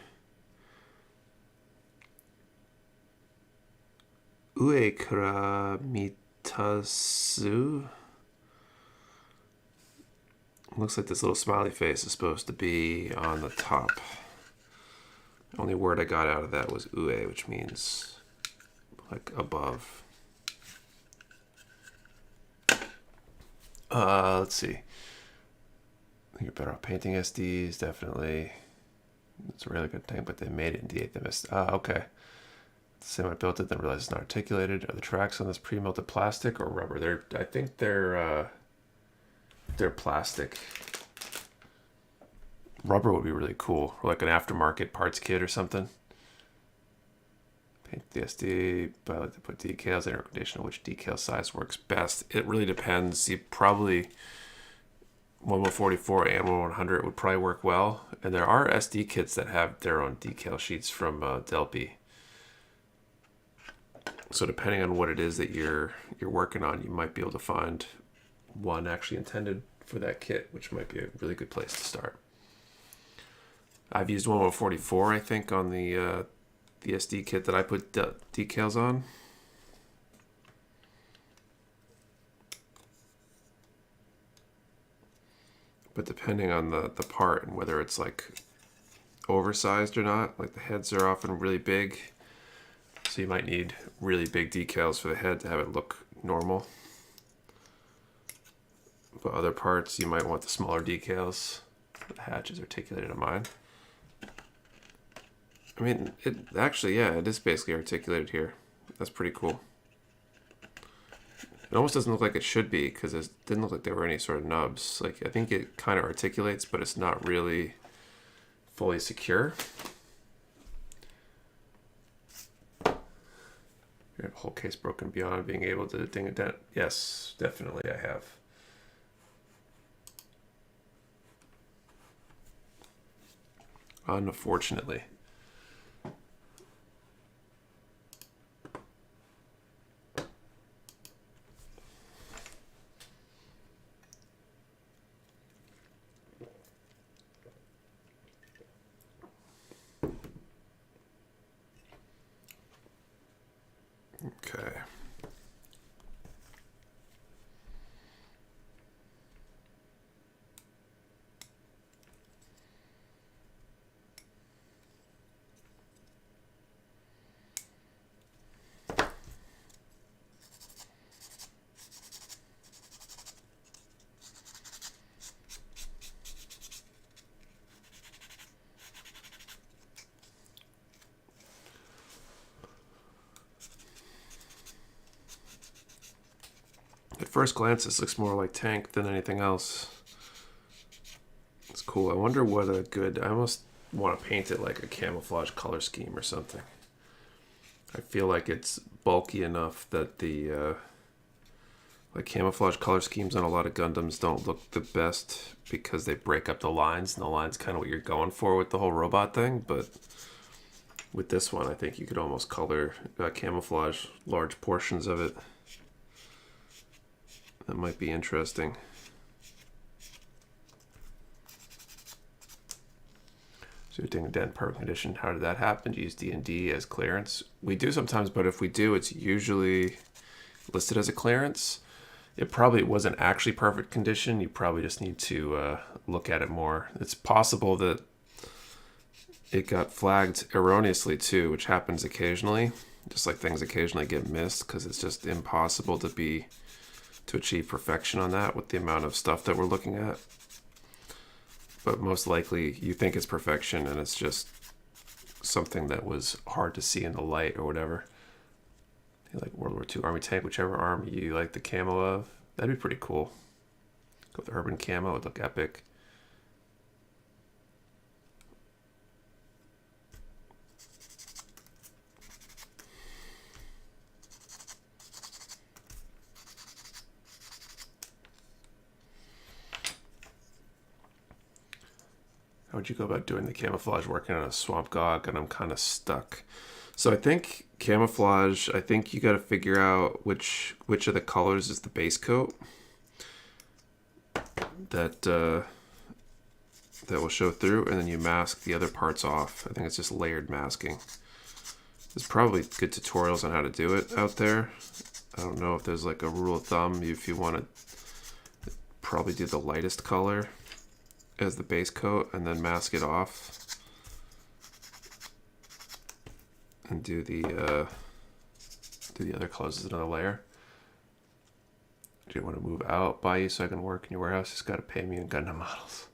A: Ue kara mitasu. Looks like this little smiley face is supposed to be on the top. The only word I got out of that was ue, which means like above. Let's see. I think you're better off painting SDs, definitely. It's a really good thing, but they made it in D8. They missed. Okay. Same I built it, then realized it's not articulated. Are the tracks on this pre-melted plastic or rubber? I think they're plastic. Rubber would be really cool, or like an aftermarket parts kit or something. Paint the SD, but I like to put decals in recommendation of which decal size works best. It really depends. You probably 1144 and 1100 would probably work well. And there are SD kits that have their own decal sheets from Delpy. So depending on what it is that you're working on, you might be able to find one actually intended for that kit, which might be a really good place to start. I've used 1144, I think, on the SD kit that I put decals on. But depending on the part and whether it's like oversized or not, like the heads are often really big. So you might need really big decals for the head to have it look normal. But other parts, you might want the smaller decals. The hatch is articulated on mine. I mean, it actually, yeah, it is basically articulated here. That's pretty cool. It almost doesn't look like it should be because it didn't look like there were any sort of nubs. Like, I think it kind of articulates, but it's not really fully secure. You have a whole case broken beyond being able to ding a dent. Yes, definitely I have. Unfortunately. Okay. At first glance, this looks more like tank than anything else. It's cool. I wonder what a good... I almost want to paint it like a camouflage color scheme or something. I feel like it's bulky enough that the... like camouflage color schemes on a lot of Gundams don't look the best because they break up the lines, and the line's kind of what you're going for with the whole robot thing, but with this one, I think you could almost color camouflage large portions of it. That might be interesting. So ding dent perfect condition. How did that happen? Do you use D&D as clearance? We do sometimes, but if we do, it's usually listed as a clearance. It probably wasn't actually perfect condition. You probably just need to look at it more. It's possible that it got flagged erroneously too, which happens occasionally. Just like things occasionally get missed because it's just impossible to achieve perfection on that with the amount of stuff that we're looking at. But most likely you think it's perfection and it's just something that was hard to see in the light or whatever. Like World War II Army tank, whichever army you like the camo of. That'd be pretty cool. Go with the urban camo, it would look epic. How would you go about doing the camouflage working on a swamp gog? And I'm kind of stuck. So I think camouflage, I think you got to figure out which of the colors is the base coat. That that will show through, and then you mask the other parts off. I think it's just layered masking. There's probably good tutorials on how to do it out there. I don't know if there's like a rule of thumb. If you want to probably do the lightest color as the base coat and then mask it off. And do the other colors as another layer. Do you want to move out by you so I can work in your warehouse? Just got to pay me in Gundam models.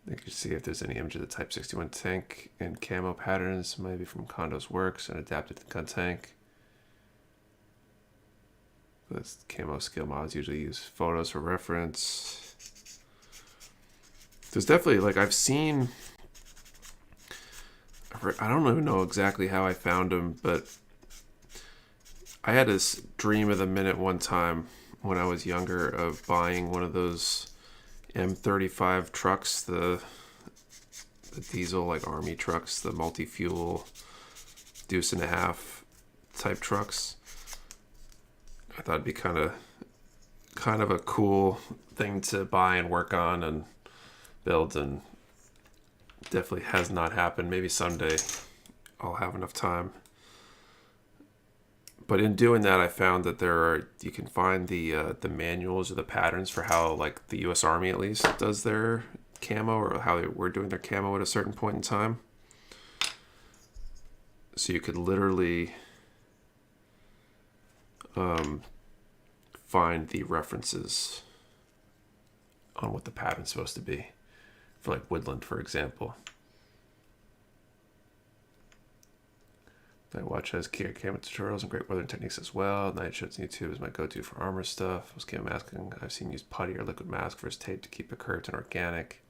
A: I think you see if there's any image of the Type 61 tank and camo patterns, maybe from Kondo's works and adapted to the gun tank. This camo skill mods usually use photos for reference. There's definitely, like, I've seen, I don't even know exactly how I found them, but I had this dream of the minute one time when I was younger of buying one of those M35 trucks, the diesel, like army trucks, the multi-fuel deuce and a half type trucks. I thought it'd be kind of a cool thing to buy and work on and build, and definitely has not happened. Maybe someday I'll have enough time. But in doing that, I found that you can find the manuals or the patterns for how, like, the U.S. Army at least does their camo, or how they were doing their camo at a certain point in time. So you could literally find the references on what the pattern's supposed to be for, like, woodland, for example. I watch has camo tutorials and great weathering techniques as well. Night Shots on YouTube is my go-to for armor stuff. Most camo masking I've seen use putty or liquid mask versus tape to keep it curved and organic.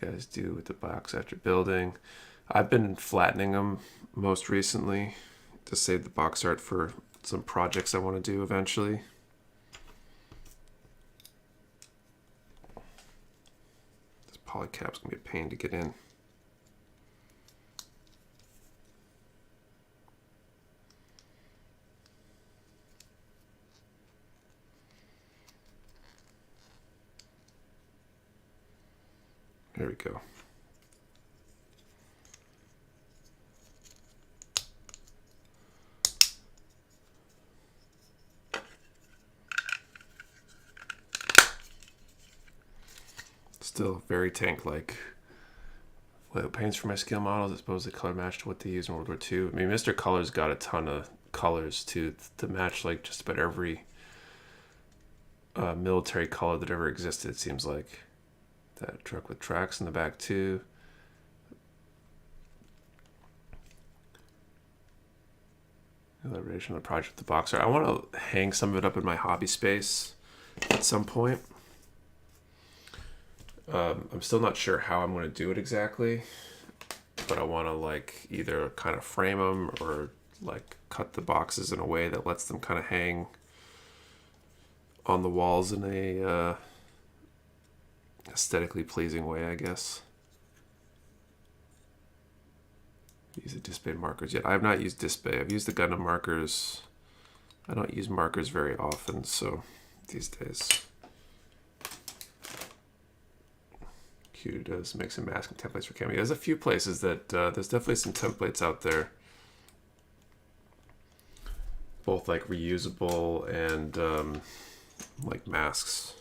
A: You guys do with the box after building. I've been flattening them most recently to save the box art for some projects I want to do eventually. This polycap's gonna be a pain to get in. There we go. Still very tank-like. What paints for my scale models, I suppose the color matched what they used in World War II. I mean, Mr. Color's got a ton of colors to match, like, just about every military color that ever existed, it seems like. That truck with tracks in the back too. Elaboration of the project with the box art. I want to hang some of it up in my hobby space at some point. I'm still not sure how I'm going to do it exactly, but I want to, like, either kind of frame them or, like, cut the boxes in a way that lets them kind of hang on the walls in a aesthetically pleasing way, I guess. Use the display markers yet. I have not used display. I've used the Gundam markers. I don't use markers very often, so these days. Q does make some masking templates for camo. There's a few places that there's definitely some templates out there, both like reusable and like masks,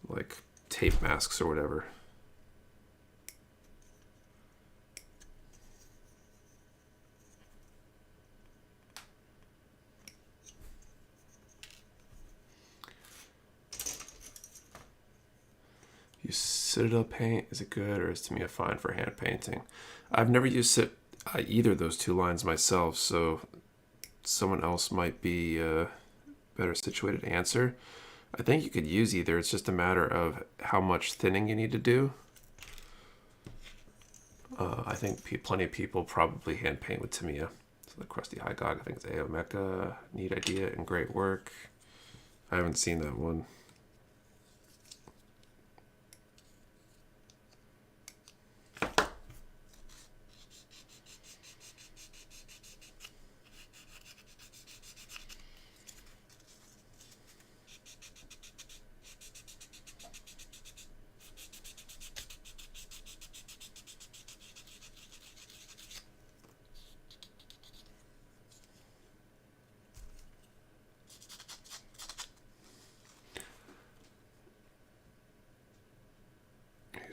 A: like tape masks or whatever. Use Citadel paint, is it good, or is to me a fine for hand painting? I've never used either of those two lines myself, so someone else might be better situated to answer. I think you could use either. It's just a matter of how much thinning you need to do. I think plenty of people probably hand paint with Tamiya. So the Crusty High Gog, I think it's AO Mecha. Neat idea and great work. I haven't seen that one.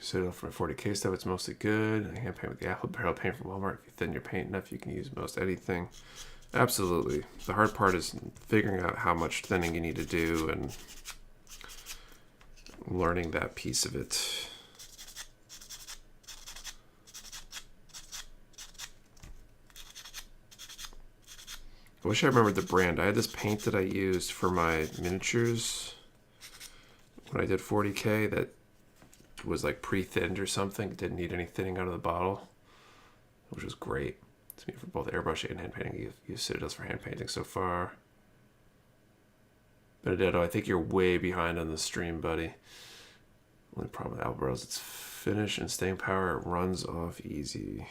A: So for a 40K stuff, it's mostly good. Hand paint with the apple barrel paint from Walmart. If you thin your paint enough, you can use most anything. Absolutely. The hard part is figuring out how much thinning you need to do and learning that piece of it. I wish I remembered the brand. I had this paint that I used for my miniatures when I did 40K that was like pre-thinned or something. Didn't need any thinning out of the bottle, which was great. It's me for both airbrushing and hand painting. You've used Citadels for hand painting so far. Benedetto, I think you're way behind on the stream, buddy. Only problem with Alvaro is its finish and staying power. It runs off easy.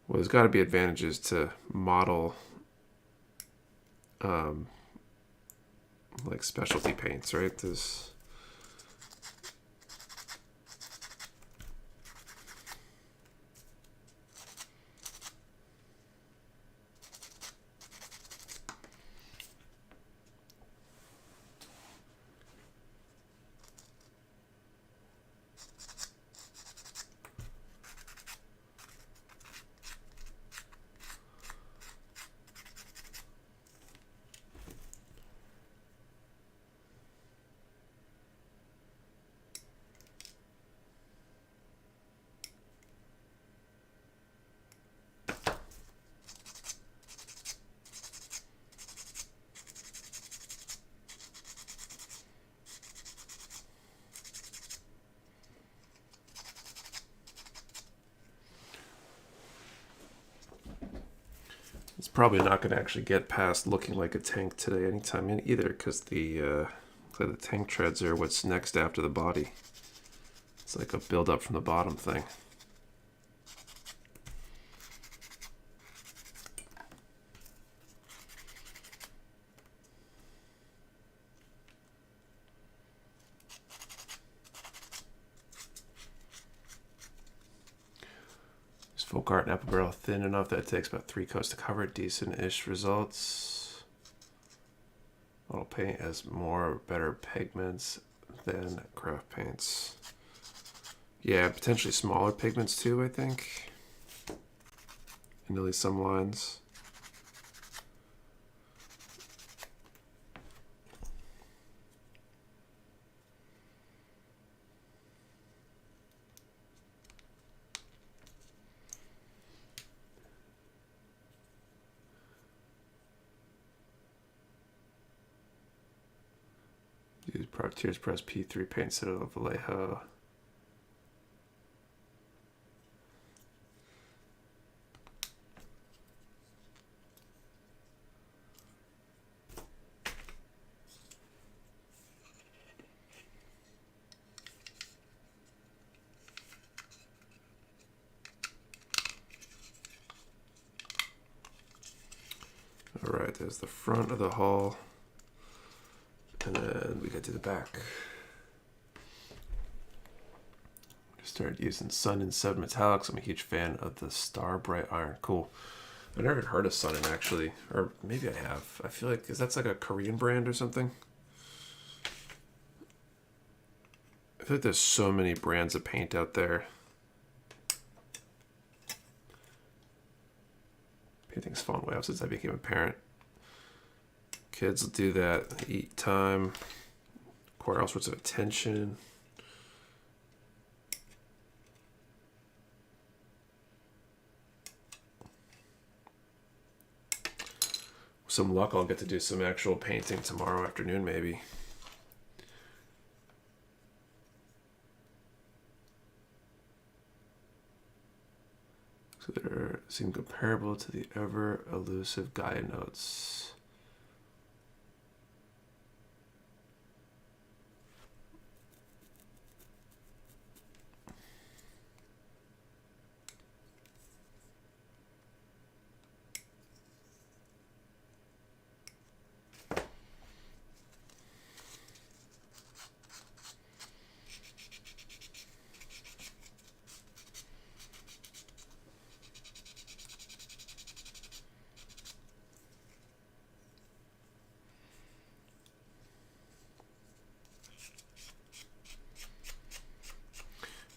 A: Well, there's got to be advantages to model like specialty paints, right? There's probably not going to actually get past looking like a tank today anytime in either, because the tank treads are what's next after the body. It's like a build up from the bottom thing. Folk art and apple barrel thin enough that it takes about 3 coats to cover. Decent-ish results. Auto paint has more better pigments than craft paints. Yeah, potentially smaller pigments too, I think. In at least some lines. Use Tears Press P3 paint Citadel Vallejo. All right, there's the front of the hull. And then we get to the back. Started using Sun and Sub Metallics. I'm a huge fan of the Star Bright Iron. Cool. I've never heard of Sun and actually, or maybe I have. I feel like, is that like a Korean brand or something? I feel like there's so many brands of paint out there. Painting's fallen way off since I became a parent. Kids will do that. They eat time. Require all sorts of attention. With some luck, I'll get to do some actual painting tomorrow afternoon, maybe. So they seem comparable to the ever elusive Gaia notes.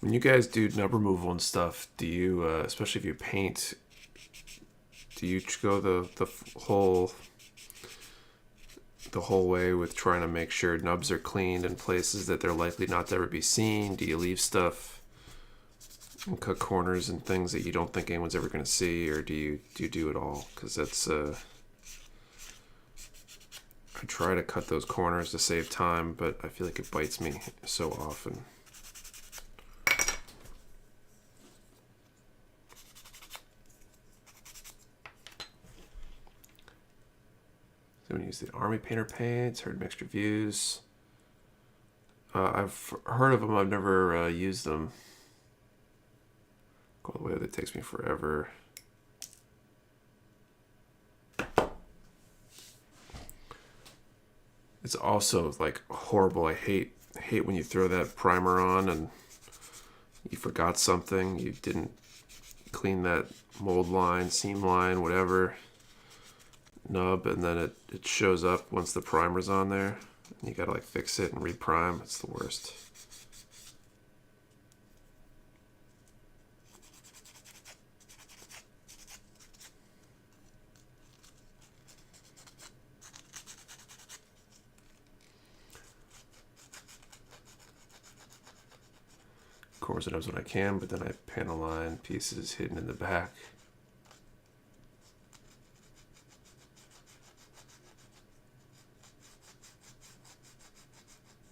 A: When you guys do nub removal and stuff, do you, especially if you paint, do you go the whole way with trying to make sure nubs are cleaned in places that they're likely not to ever be seen? Do you leave stuff and cut corners and things that you don't think anyone's ever going to see, or do you do it all? Because that's I try to cut those corners to save time, but I feel like it bites me so often. So we use the Army Painter paints, heard mixed reviews. I've heard of them, I've never used them. Go all the way up, it takes me forever. It's also like horrible. I hate when you throw that primer on and you forgot something. You didn't clean that mold line, seam line, whatever nub, and then it shows up once the primer's on there. And you gotta like fix it and reprime. It's the worst. Course it knows what I can, but then I panel line pieces hidden in the back.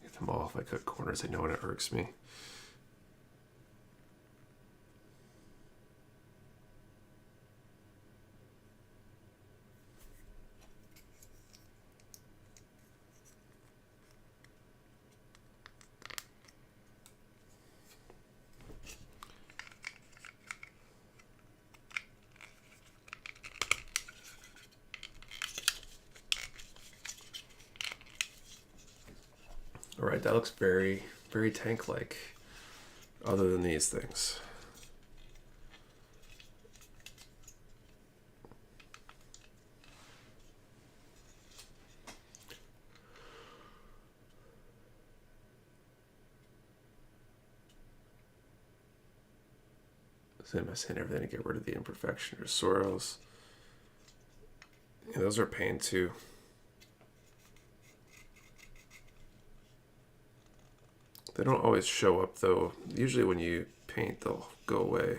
A: Get them all. If I cut corners, I know when it irks me. All right, that looks very, very tank-like, other than these things. Same as in everything to get rid of the imperfection or swirls. Yeah, those are pain too. They don't always show up though. Usually when you paint, they'll go away.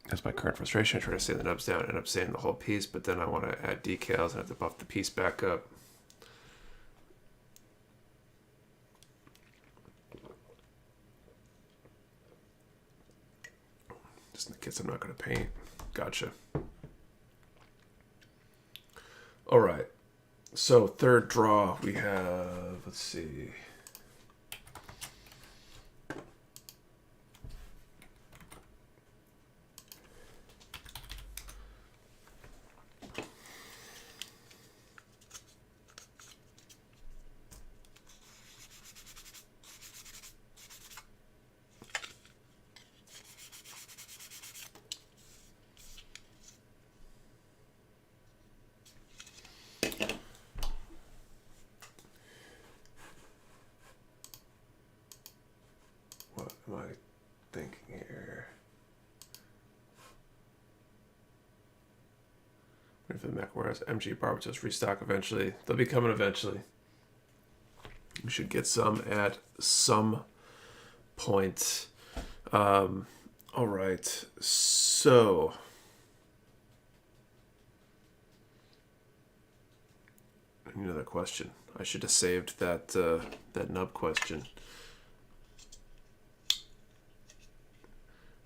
A: That's my current frustration. I try to sand the nubs down, end up sanding the whole piece, but then I want to add decals and have to buff the piece back up. Just in the kits I'm not going to paint. Gotcha. All right. So third draw we have, let's see. What am I thinking here? For the Mecha Warehouse, MG Barbatos restock eventually. They'll be coming eventually. We should get some at some point. All right, so another question. I should have saved that that nub question.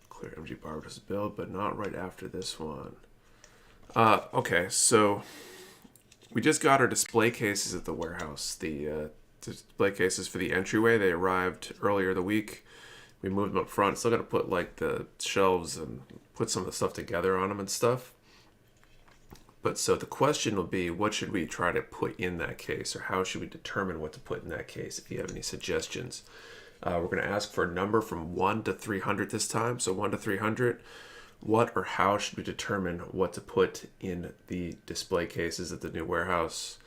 A: Clear MG Barbatos build, but not right after this one. Okay, so we just got our display cases at the warehouse. The display cases for the entryway, they arrived earlier the week. We moved them up front. Still got to put like the shelves and put some of the stuff together on them and stuff. But so the question will be, what should we try to put in that case, or how should we determine what to put in that case? If you have any suggestions, We're going to ask for a number from 1 to 300 this time. So 1 to 300. What or how should we determine what to put in the display cases at the new warehouse?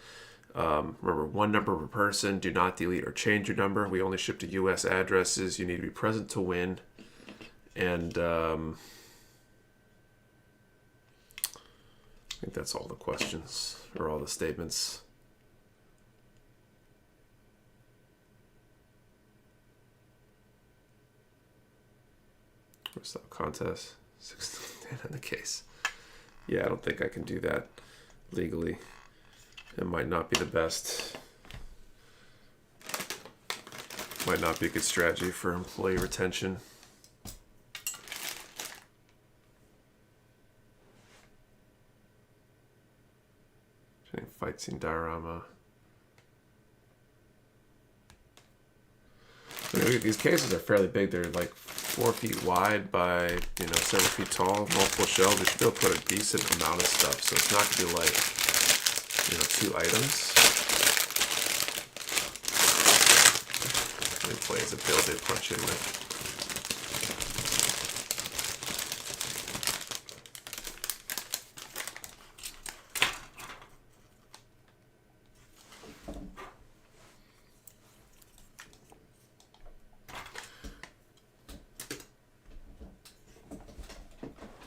A: Remember, one number per person. Do not delete or change your number. We only ship to U.S. addresses. You need to be present to win. And I think that's all the questions or all the statements. Where's that contest? 16 in the case. Yeah, I don't think I can do that legally. It might not be the best. Might not be a good strategy for employee retention. Fight scene diorama. These cases are fairly big. They're like 4 feet wide by, several feet tall, multiple shelves. They should be able to put a decent amount of stuff. So it's not going to be like, 2 items. It plays a build they punch in with.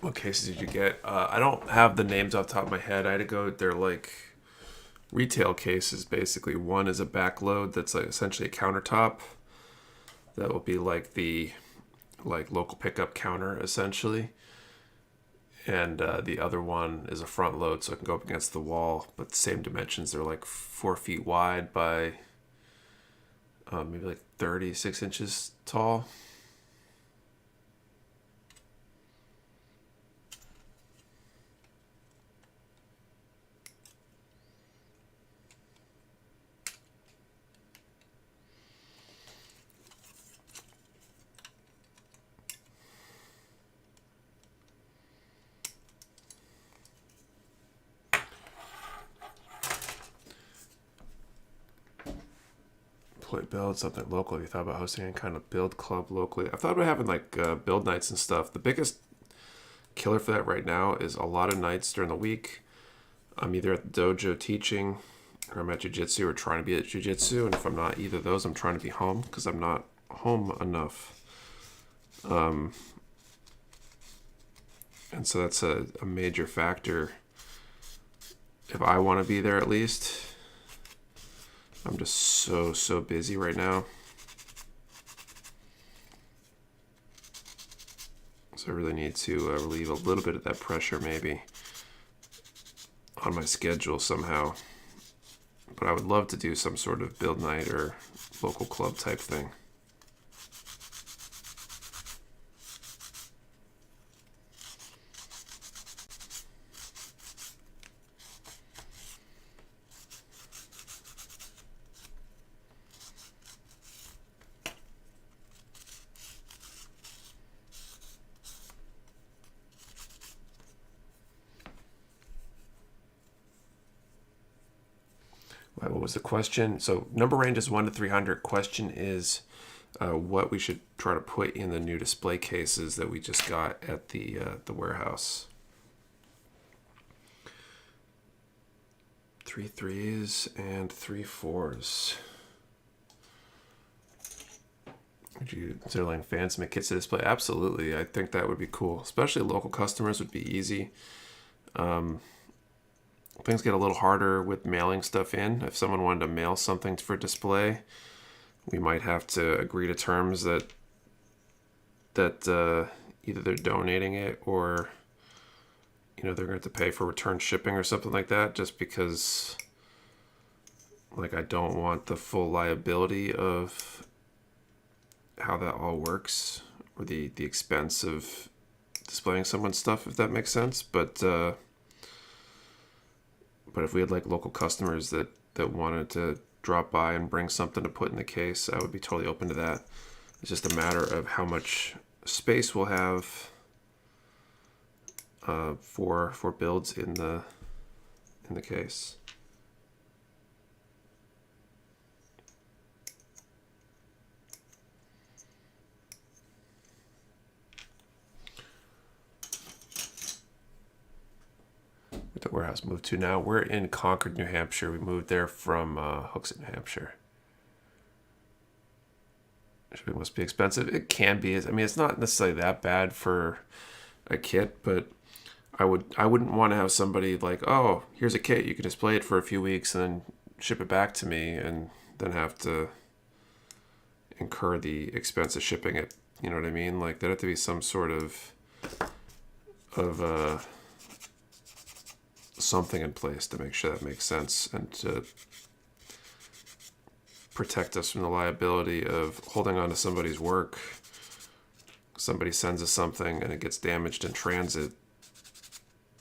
A: What cases did you get? I don't have the names off the top of my head. I had to go, they're like retail cases basically. One is a backload that's like essentially a countertop. That will be like the local pickup counter essentially. And the other one is a front load, so it can go up against the wall, but the same dimensions. They're like 4 feet wide by maybe like 36 inches tall. Build something local. Have you thought about hosting any kind of build club locally? I've thought about having like build nights and stuff. The biggest killer for that right now is a lot of nights during the week. I'm either at the dojo teaching, or I'm at jiu-jitsu, or trying to be at jiu-jitsu. And if I'm not either of those, I'm trying to be home because I'm not home enough. And so that's a major factor. If I want to be there at least. I'm just so busy right now. So I really need to relieve a little bit of that pressure maybe on my schedule somehow. But I would love to do some sort of build night or local club type thing. What was the question? So number range is 1 to 300. Question is what we should try to put in the new display cases that we just got at the warehouse. 3 3s and 3 4s. Would you consider letting fans make kits to display? Absolutely. I think that would be cool. Especially local customers would be easy. Things get a little harder with mailing stuff in. If someone wanted to mail something for display, we might have to agree to terms that either they're donating it or they're going to have to pay for return shipping or something like that, just because I don't want the full liability of how that all works or the expense of displaying someone's stuff, if that makes sense. But if we had local customers that wanted to drop by and bring something to put in the case, I would be totally open to that. It's just a matter of how much space we'll have for builds in the case. Where'd the warehouse move to now? We're in Concord, New Hampshire. We moved there from Hooksett, New Hampshire. Shipping must be expensive. It can be. I mean, it's not necessarily that bad for a kit, but I wouldn't want to have somebody like, oh, here's a kit, you can display it for a few weeks and then ship it back to me, and then have to incur the expense of shipping it. You know what I mean? Like, there'd have to be some sort of something in place to make sure that makes sense and to protect us from the liability of holding on to somebody's work. Somebody sends us something and it gets damaged in transit.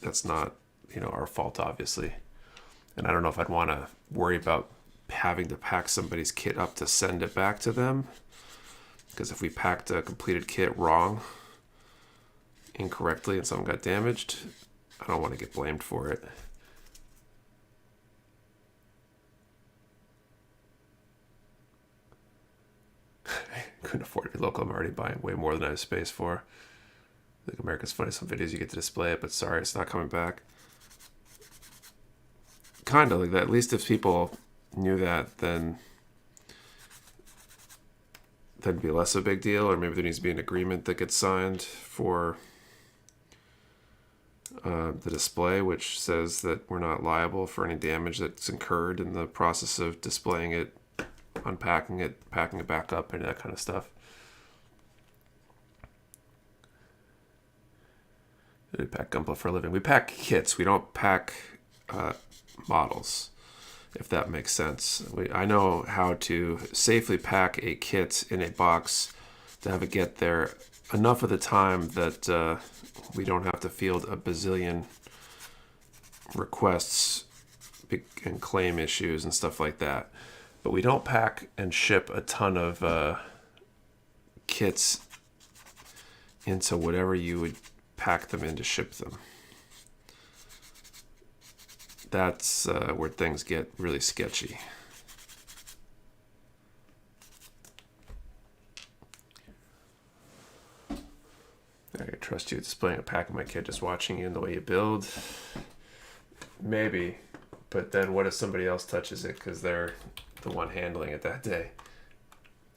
A: That's not, our fault, obviously. And I don't know if I'd want to worry about having to pack somebody's kit up to send it back to them. Because if we packed a completed kit wrong, incorrectly, and something got damaged, I don't want to get blamed for it. Couldn't afford to be local. I'm already buying way more than I have space for. I think America's Funny, some videos you get to display it, but sorry, it's not coming back. Kind of like that. At least if people knew that, then that'd be less of a big deal, or maybe there needs to be an agreement that gets signed for the display, which says that we're not liable for any damage that's incurred in the process of displaying it, unpacking it, packing it back up, and that kind of stuff. We pack Gunpla for a living. We pack kits. We don't pack models, if that makes sense. I know how to safely pack a kit in a box to have it get there enough of the time that we don't have to field a bazillion requests and claim issues and stuff like that. But we don't pack and ship a ton of kits into whatever you would pack them in to ship them. That's where things get really sketchy. I trust you displaying a pack of my kit, just watching you and the way you build. Maybe, but then what if somebody else touches it because they're the one handling it that day?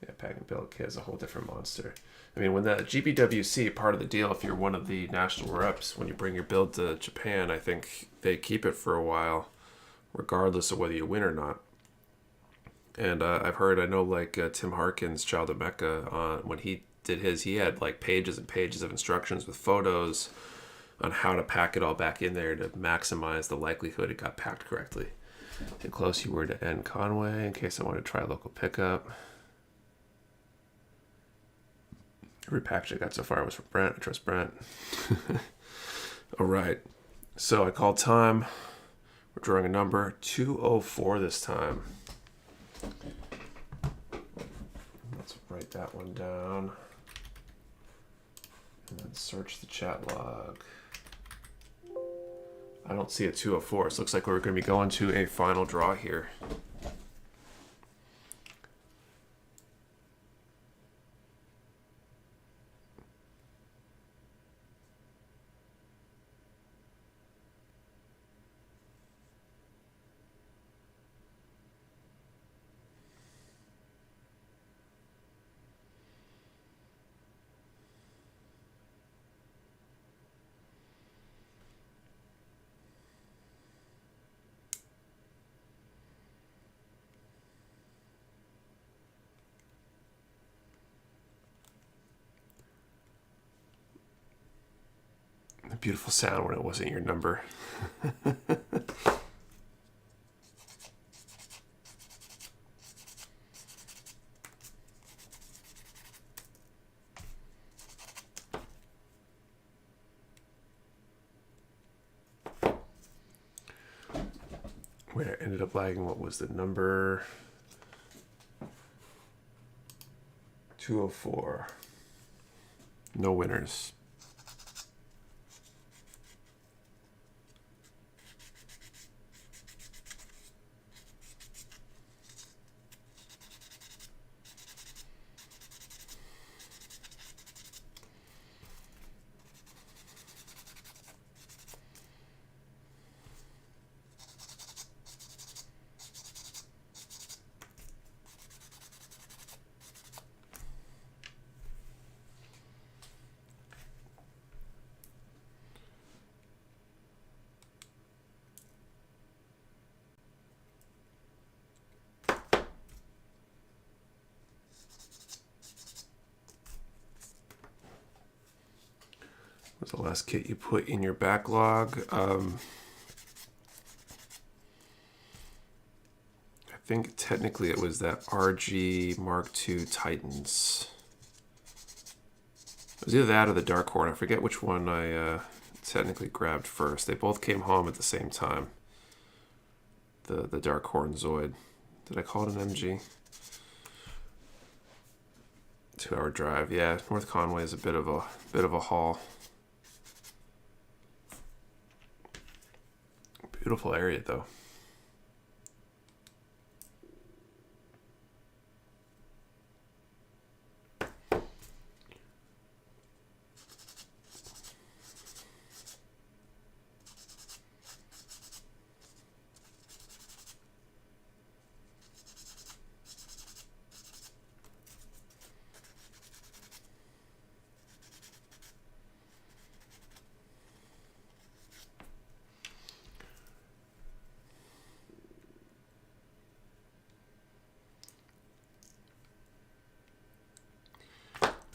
A: Yeah, pack and build kit is a whole different monster. I mean, when the GBWC, part of the deal, if you're one of the national reps, when you bring your build to Japan, I think they keep it for a while, regardless of whether you win or not. And I know like Tim Harkin's Child of Mecha, when he did his, he had like pages and pages of instructions with photos on how to pack it all back in there to maximize the likelihood it got packed correctly. How close you were to N Conway, in case I want to try local pickup. Every package I got so far was from Brent. I trust Brent. All right. So I called time. We're drawing a number 204 this time. Let's write that one down. And then search the chat log. I don't see a 204. So it looks like we're going to be going to a final draw here. A beautiful sound when it wasn't your number. Where I ended up lagging, what was the number? 204. No winners. was the last kit you put in your backlog? I think technically it was that RG Mark II Titans. It was either that or the Dark Horn. I forget which one I technically grabbed first. They both came home at the same time. The Dark Horn Zoid. Did I call it an MG? 2-hour drive. Yeah, North Conway is a bit of a haul. Beautiful area though.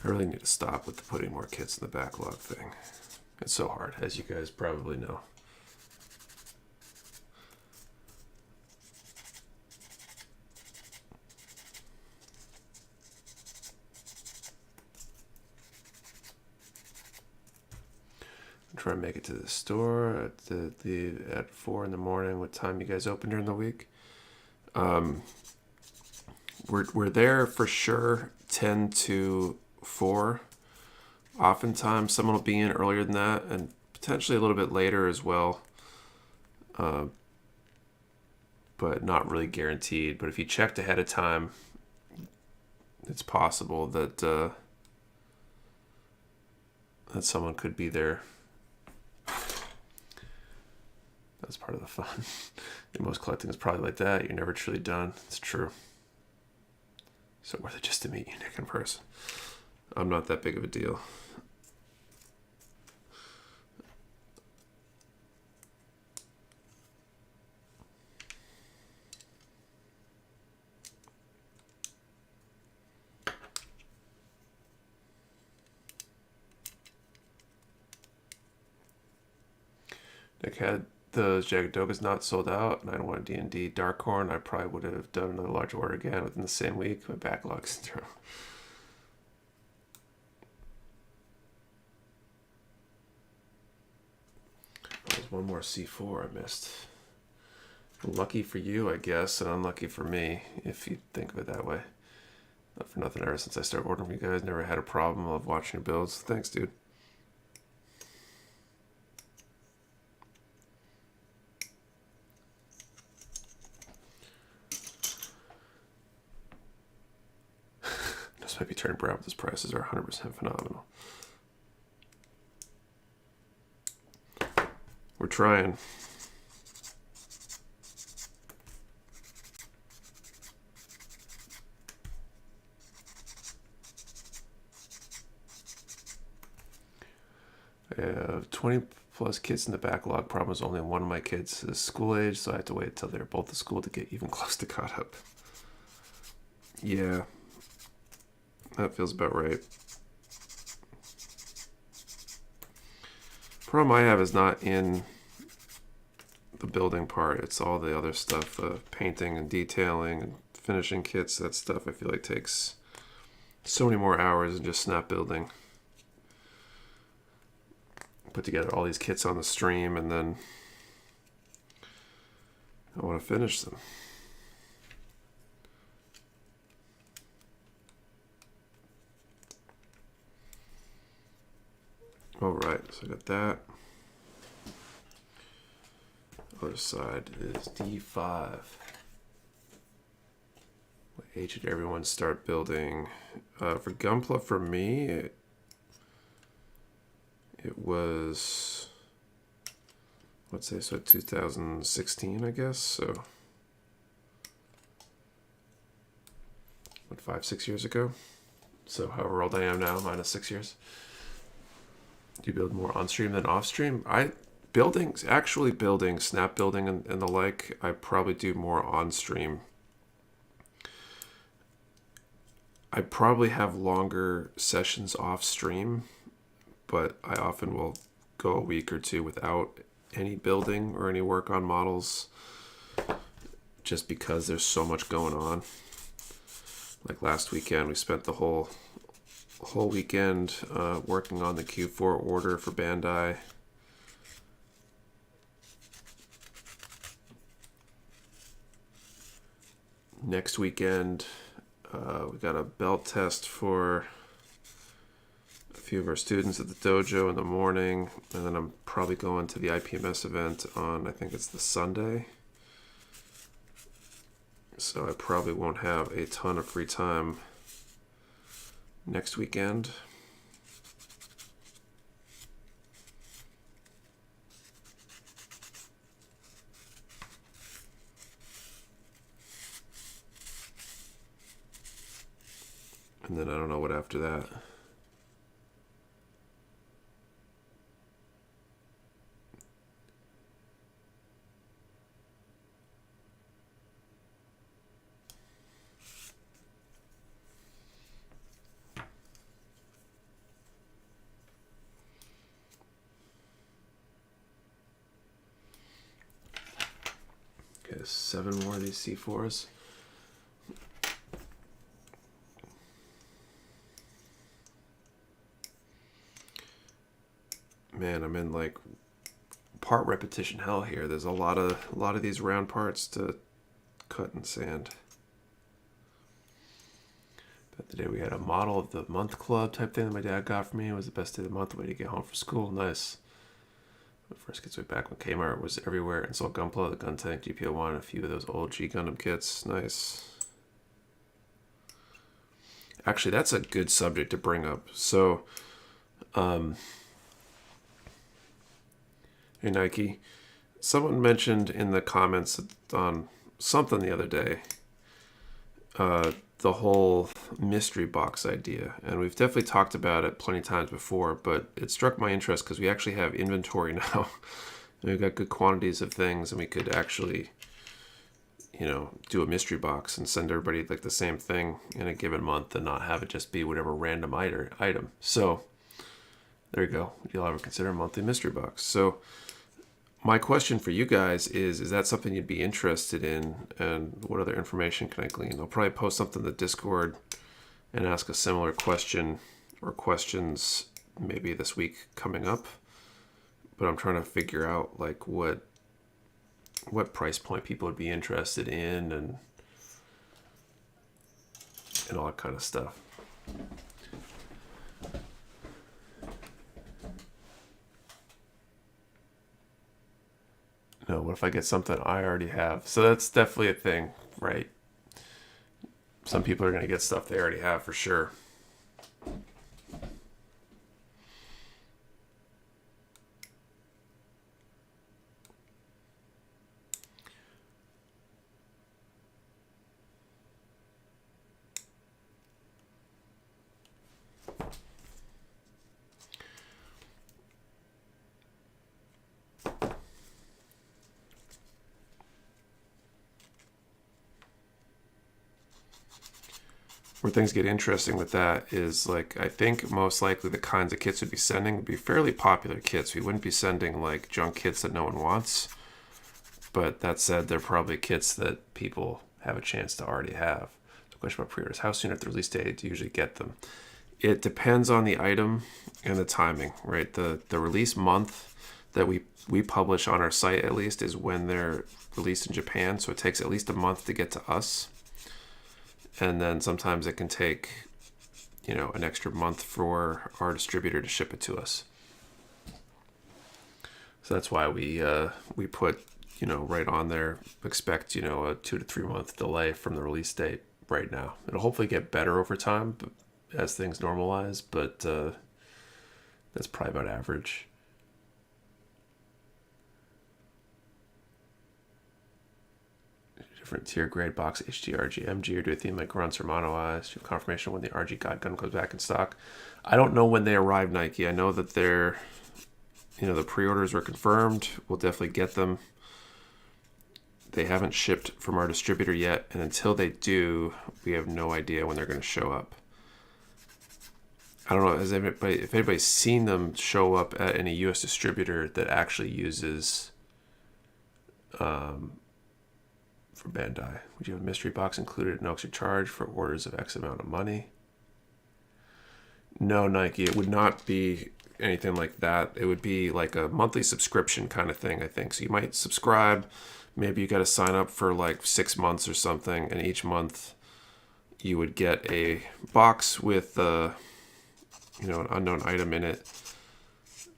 A: I really need to stop with the putting more kits in the backlog thing. It's so hard, as you guys probably know. I'm trying to make it to the store at 4 in the morning. What time you guys open during the week? We're there for sure 10 to 4. Oftentimes someone will be in earlier than that and potentially a little bit later as well, but not really guaranteed. But if you checked ahead of time, it's possible that that someone could be there. That's part of the fun. Most collecting is probably like that. You're never truly done. It's true. So worth it just to meet you, Nick, in person. I'm not that big of a deal. Nick had those Jagadogas not sold out, and I don't want a D&D Dark Horn. I probably would have done another large order again within the same week. My backlog's through. There's one more C4 I missed. Lucky for you, I guess, and unlucky for me, if you think of it that way. Not for nothing, ever since I started ordering from you guys, never had a problem of watching your builds. Thanks, dude. This might be turning brown, but these prices are 100% phenomenal. We're trying. I have 20 plus kids in the backlog. Problem is only one of my kids is school age, so I have to wait until they're both at school to get even close to caught up. Yeah, that feels about right. Problem I have is not in the building part. It's all the other stuff, painting and detailing and finishing kits. That stuff I feel like takes so many more hours than just snap building. Put together all these kits on the stream and then I want to finish them. All right, so I got that. Other side is D5. What age did everyone start building? For Gunpla, for me, it was, let's say, so 2016, I guess. So, what, 5-6 years ago? So, however old I am now, minus 6 years. Do you build more on stream than off stream? Actually building, snap building and the like, I probably do more on stream. I probably have longer sessions off stream, but I often will go a week or two without any building or any work on models just because there's so much going on. Like last weekend, we spent the whole weekend working on the Q4 order for Bandai. Next weekend, we got a belt test for a few of our students at the dojo in the morning, and then I'm probably going to the IPMS event on, I think it's the Sunday. So I probably won't have a ton of free time next weekend. And then I don't know what after that. Okay, 7 more of these C4s. Man, I'm in like part repetition hell here. There's a lot of these round parts to cut and sand. But the day we had a model of the month club type thing that my dad got for me. It was the best day of the month, way to get home from school. Nice. My first kits way back when Kmart was everywhere and sold Gunpla, the Gun Tank, GPO1, and a few of those old G Gundam kits. Nice. Actually, that's a good subject to bring up. So, hey Nike, someone mentioned in the comments on something the other day, the whole mystery box idea, and we've definitely talked about it plenty of times before, but it struck my interest because we actually have inventory now. And we've got good quantities of things, and we could actually, do a mystery box and send everybody like the same thing in a given month and not have it just be whatever random item. So there you go. You'll ever consider a monthly mystery box. So my question for you guys is that something you'd be interested in, and what other information can I glean? I'll probably post something in the Discord and ask a similar question or questions maybe this week coming up. But I'm trying to figure out like what price point people would be interested in and all that kind of stuff. No, what if I get something I already have? So that's definitely a thing, right? Some people are going to get stuff they already have for sure. Where things get interesting with that is, like, I think most likely the kinds of kits we'd be sending would be fairly popular kits. We wouldn't be sending like junk kits that no one wants. But that said, they're probably kits that people have a chance to already have. So, question about pre-orders: how soon after release date do you usually get them? It depends on the item and the timing, right? The release month that we publish on our site, at least, is when they're released in Japan. So it takes at least a month to get to us. And then sometimes it can take, an extra month for our distributor to ship it to us. So that's why we put, right on there, expect, a 2 to 3 month delay from the release date right now. It'll hopefully get better over time as things normalize, but that's probably about average. Different tier grade box, HG, RG, MG, or do a theme like Grunts or Mono Eyes? You have confirmation when the RG God Gun comes back in stock. I don't know when they arrive, Nike. I know that they're, the pre-orders are confirmed. We'll definitely get them. They haven't shipped from our distributor yet, and until they do, we have no idea when they're going to show up. I don't know, if anybody's seen them show up at any U.S. distributor that actually uses for Bandai. Would you have a mystery box included in extra charge for orders of X amount of money? No, Nike. It would not be anything like that. It would be like a monthly subscription kind of thing, I think. So you might subscribe. Maybe you got to sign up for like 6 months or something, and each month you would get a box with an unknown item in it.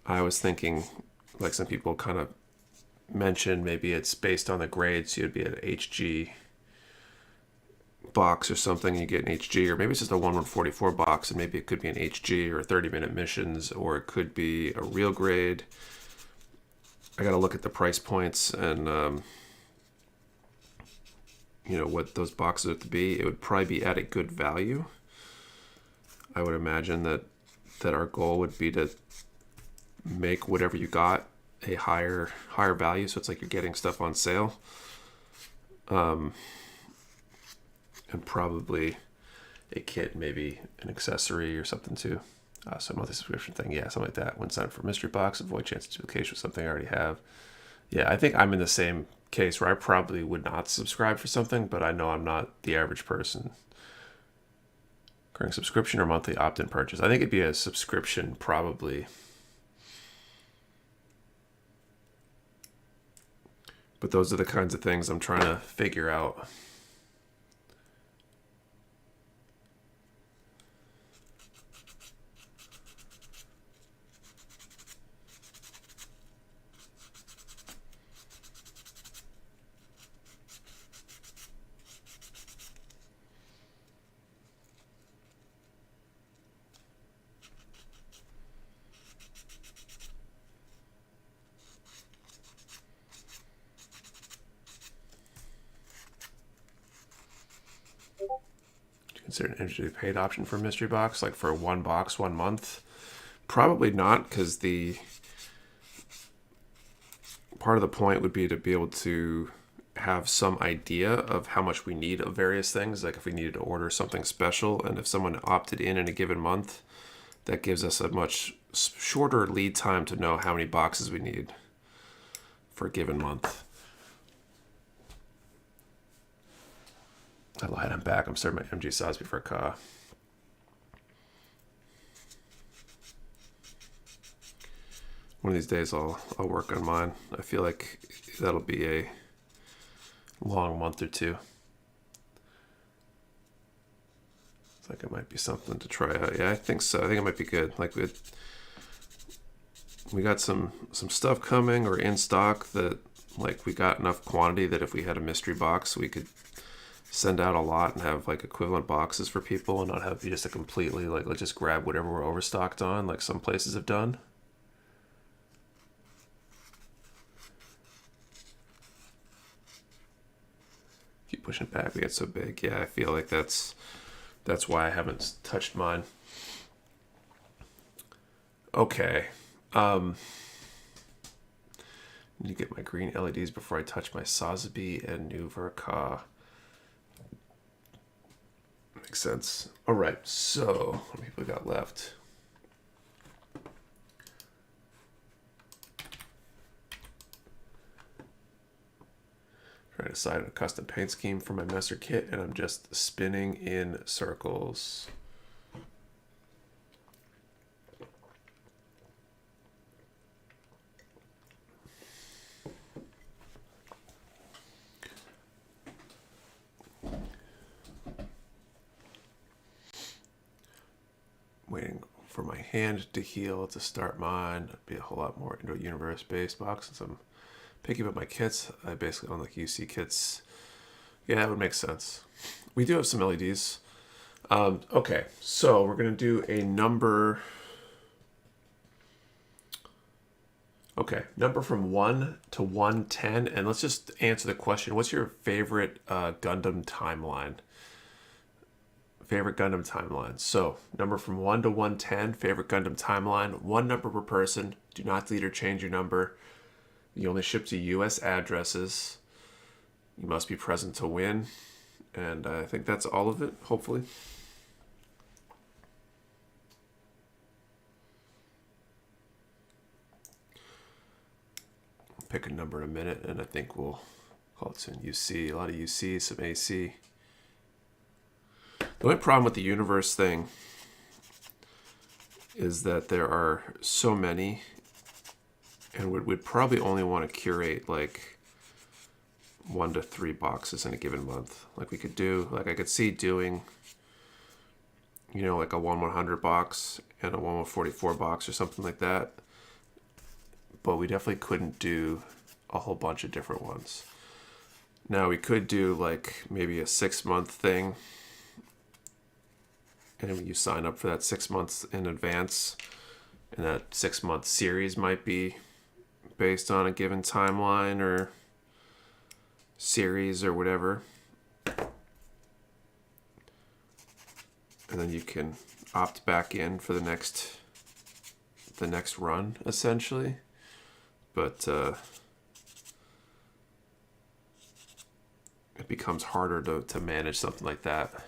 A: I was thinking, like some people kind of mentioned, maybe it's based on the grade, so you'd be an HG box or something, you get an HG, or maybe it's just a 1144 box, and maybe it could be an HG or 30-minute missions, or it could be a real grade. I got to look at the price points and what those boxes have to be. It would probably be at a good value. I would imagine that our goal would be to make whatever you got a higher value, so it's like you're getting stuff on sale. And probably a kit, maybe an accessory or something too. So monthly subscription thing, yeah, something like that. When sign up for mystery box, avoid chance of duplication with something I already have. Yeah, I think I'm in the same case where I probably would not subscribe for something, but I know I'm not the average person. Recurring subscription or monthly opt-in purchase? I think it'd be a subscription probably. But those are the kinds of things I'm trying to figure out. Consider an entry paid option for a mystery box, like for one box, 1 month? Probably not, because the part of the point would be to be able to have some idea of how much we need of various things. Like if we needed to order something special, and if someone opted in a given month, that gives us a much shorter lead time to know how many boxes we need for a given month. I lied, I'm back. I'm starting my MG Sosby for a car. One of these days I'll work on mine. I feel like that'll be a long month or two. It's like it might be something to try out. Yeah, I think so. I think it might be good. Like we got some stuff coming or in stock that like we got enough quantity that if we had a mystery box, we could send out a lot and have like equivalent boxes for people and not have just a completely like, let's just grab whatever we're overstocked on, like some places have done. Keep pushing it back, we get so big. Yeah, I feel like that's why I haven't touched mine. Okay. Need to get my green LEDs before I touch my Sotheby and new Verka. Makes sense. All right, so how many people we got left? Trying to decide on a custom paint scheme for my Messer kit, and I'm just spinning in circles. Waiting for my hand to heal to start mine. It'd be a whole lot more into a universe based box since I'm picking up my kits. I basically own like UC kits. Yeah, that would make sense. We do have some LEDs. Okay, so we're gonna do a number. Okay, number from 1 to 110, and let's just answer the question. What's your favorite Gundam timeline? Favorite Gundam timeline. So, number from 1 to 110, favorite Gundam timeline. One number per person. Do not delete or change your number. You only ship to U.S. addresses. You must be present to win. And I think that's all of it, hopefully. pick a number in a minute, and I think we'll call it soon. UC, a lot of UC, some AC. The only problem with the universe thing is that there are so many, and we'd probably only want to curate like 1 to 3 boxes in a given month. Like we could do, like I could see doing, you know, like a 1/100 box and a 1/144 box or something like that. But we definitely couldn't do a whole bunch of different ones. Now we could do like maybe a 6-month thing, and you sign up for that 6 months in advance, and that 6-month series might be based on a given timeline or series or whatever. And then you can opt back in for the next run, essentially. But it becomes harder to manage something like that.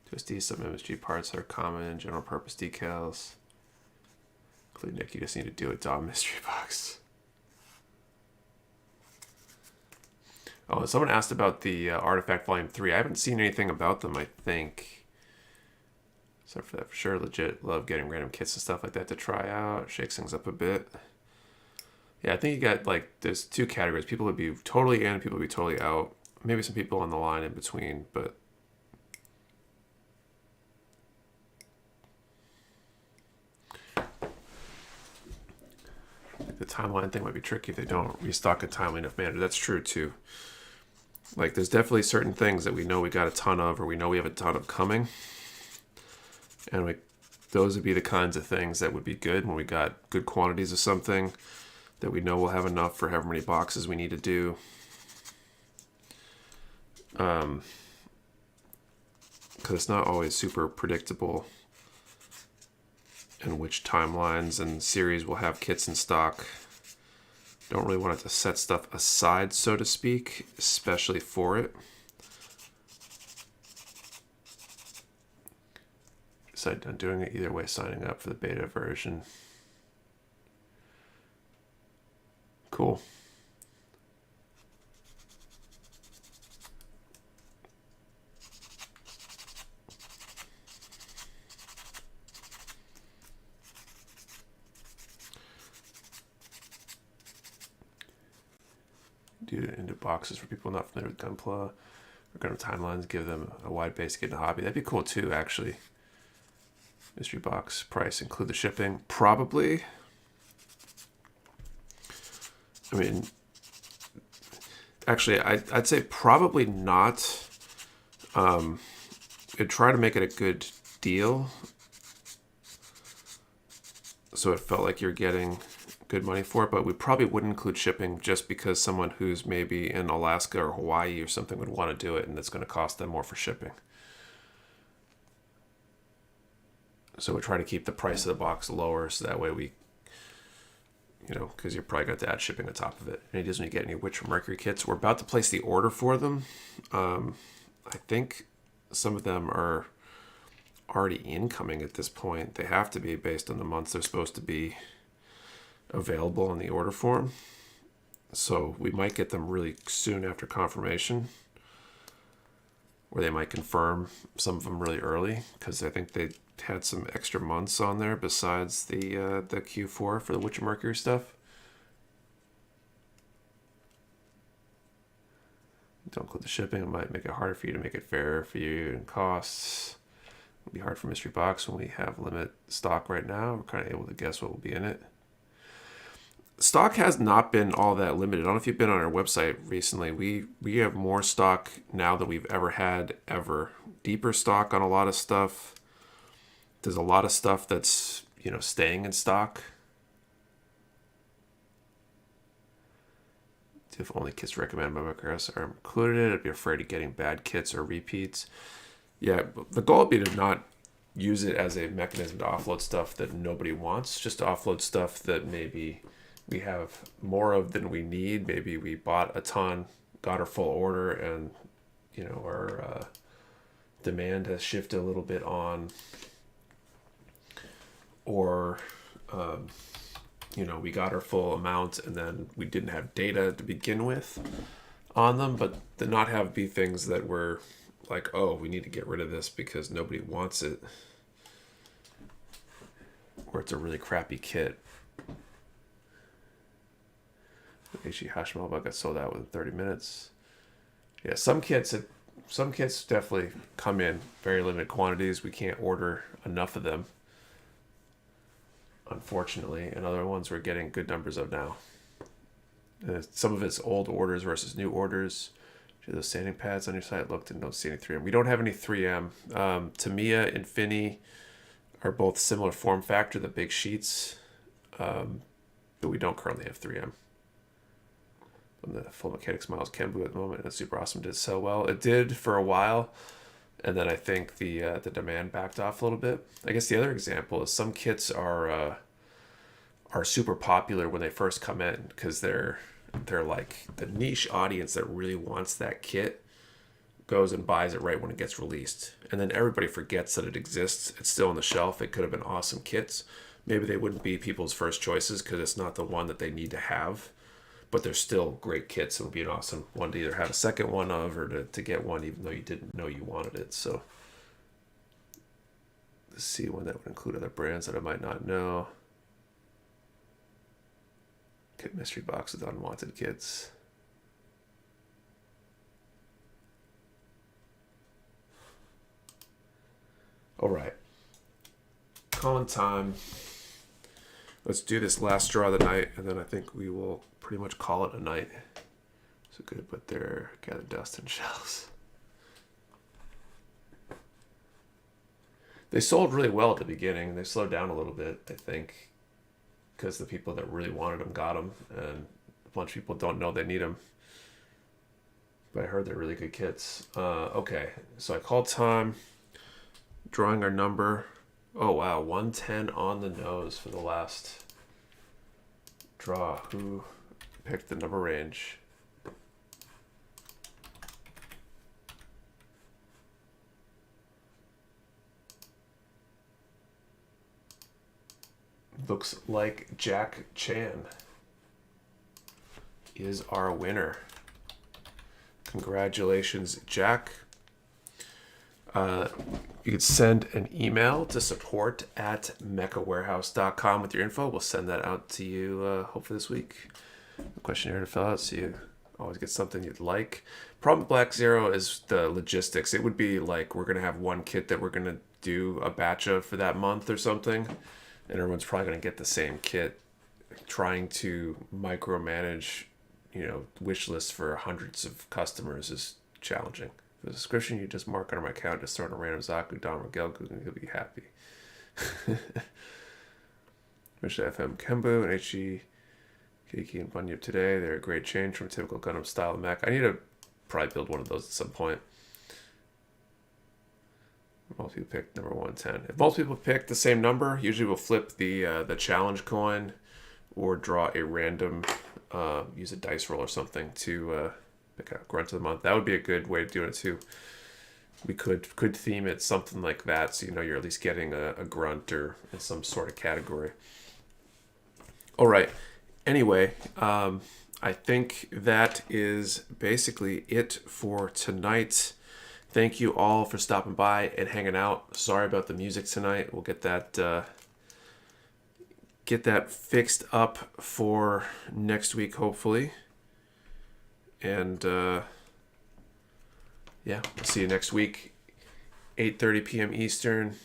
A: Just use some MG parts that are common, general purpose decals. Include Nick, you just need to do a DOM mystery box. Oh, someone asked about the Artifact Volume 3. I haven't seen anything about them, I think. So for that, for sure, legit love getting random kits and stuff like that to try out. Shakes things up a bit. Yeah, I think you got like, there's 2 categories. People would be totally in, people would be totally out. Maybe some people on the line in between, but the timeline thing might be tricky if they don't restock a timely enough manner. That's true too. Like there's definitely certain things that we know we got a ton of, or we know we have a ton of coming. And those would be the kinds of things that would be good when we got good quantities of something that we know we'll have enough for however many boxes we need to do. Because it's not always super predictable in which timelines and series will have kits in stock. Don't really want it to set stuff aside, so to speak, especially for it. Decided on doing it either way, signing up for the beta version. Cool. Do it into boxes for people not familiar with Gunpla or Gundam timelines. Give them a wide base to get in a hobby. That'd be cool too, actually. Mystery box price include the shipping? Probably. I mean, actually, I'd say probably not. I'd try to make it a good deal, so it felt like you're getting good money for it, but we probably wouldn't include shipping just because someone who's maybe in Alaska or Hawaii or something would want to do it, and it's going to cost them more for shipping. So we try to keep the price of the box lower, so that way we, you know, because you're probably going to add shipping on top of it. And it doesn't get any Witch or Mercury kits. We're about to place the order for them. I think some of them are already incoming at this point. They have to be based on the months they're supposed to be available in the order form. So we might get them really soon after confirmation, or they might confirm some of them really early, because I think they had some extra months on there besides the Q4 for the Witch of Mercury stuff. Don't include the shipping. It might make it harder for you to make it fair for you and costs. It'll be hard for Mystery Box when we have limit stock right now. We're kind of able to guess what will be in it. Stock has not been all that limited. I don't know if you've been on our website recently. We have more stock now than we've ever had ever. Deeper stock on a lot of stuff. There's a lot of stuff that's, you know, staying in stock. If only kits recommended by Mecha Warehouse are included, I'd be afraid of getting bad kits or repeats. Yeah, the goal would be to not use it as a mechanism to offload stuff that nobody wants, just to offload stuff that maybe we have more of than we need. Maybe we bought a ton, got our full order, and, you know, our demand has shifted a little bit on, or we got our full amount and then we didn't have data to begin with on them, but to not have be things that were like, oh, we need to get rid of this because nobody wants it, or it's a really crappy kit. HE Hashimoto got sold out within 30 minutes. Yeah, some kits definitely come in very limited quantities. We can't order enough of them, unfortunately, and other ones we're getting good numbers of now. Some of it's old orders versus new orders. Do those sanding pads on your site looked and don't see any 3M. We don't have any 3M. Tamiya and Finney are both similar form factor, the big sheets, but we don't currently have 3M. On the Full Mechanics Miles Kenbu at the moment, and Super Awesome did so well. It did for a while, and then I think the demand backed off a little bit. I guess the other example is some kits are super popular when they first come in because they're like the niche audience that really wants that kit goes and buys it right when it gets released, and then everybody forgets that it exists. It's still on the shelf. It could have been awesome kits. Maybe they wouldn't be people's first choices because it's not the one that they need to have, but they're still great kits. It would be an awesome one to either have a second one of or to get one even though you didn't know you wanted it. So let's see when that would include other brands that I might not know. Kit mystery box with unwanted kits. All right. Calling time. Let's do this last draw of the night, and then I think we will pretty much call it a night. So good, but they're gather dust and shells. They sold really well at the beginning. They slowed down a little bit, I think, because the people that really wanted them got them, and a bunch of people don't know they need them. But I heard they're really good kits. Okay, so I called time, drawing our number. Oh wow, 110 on the nose for the last draw. Who picked the number range? Looks like Jack Chan is our winner. Congratulations, Jack. You could send an email to support@mechawarehouse.com with your info. We'll send that out to you hopefully this week. A questionnaire to fill out so you always get something you'd like. Problem with Black Zero is the logistics. It would be like we're going to have one kit that we're going to do a batch of for that month or something, and everyone's probably going to get the same kit. Trying to micromanage, wish lists for hundreds of customers is challenging. The description you just mark under my account, just throw in a random Zaku, Dom, or Gelgu, and you'll be happy. Wish FM Kenbu and HG Kiki and Bunyip today. They're a great change from a typical Gundam style mech. I need to probably build one of those at some point. Most people pick number 110. If most people pick the same number, usually we'll flip the challenge coin or draw a random, use a dice roll or something to pick a grunt of the month. That would be a good way of doing it too. We could theme it something like that, so you're at least getting a grunt or in some sort of category. All right. Anyway, I think that is basically it for tonight. Thank you all for stopping by and hanging out. Sorry about the music tonight. We'll get that fixed up for next week, hopefully. And yeah, we'll see you next week, 8:30 p.m. Eastern.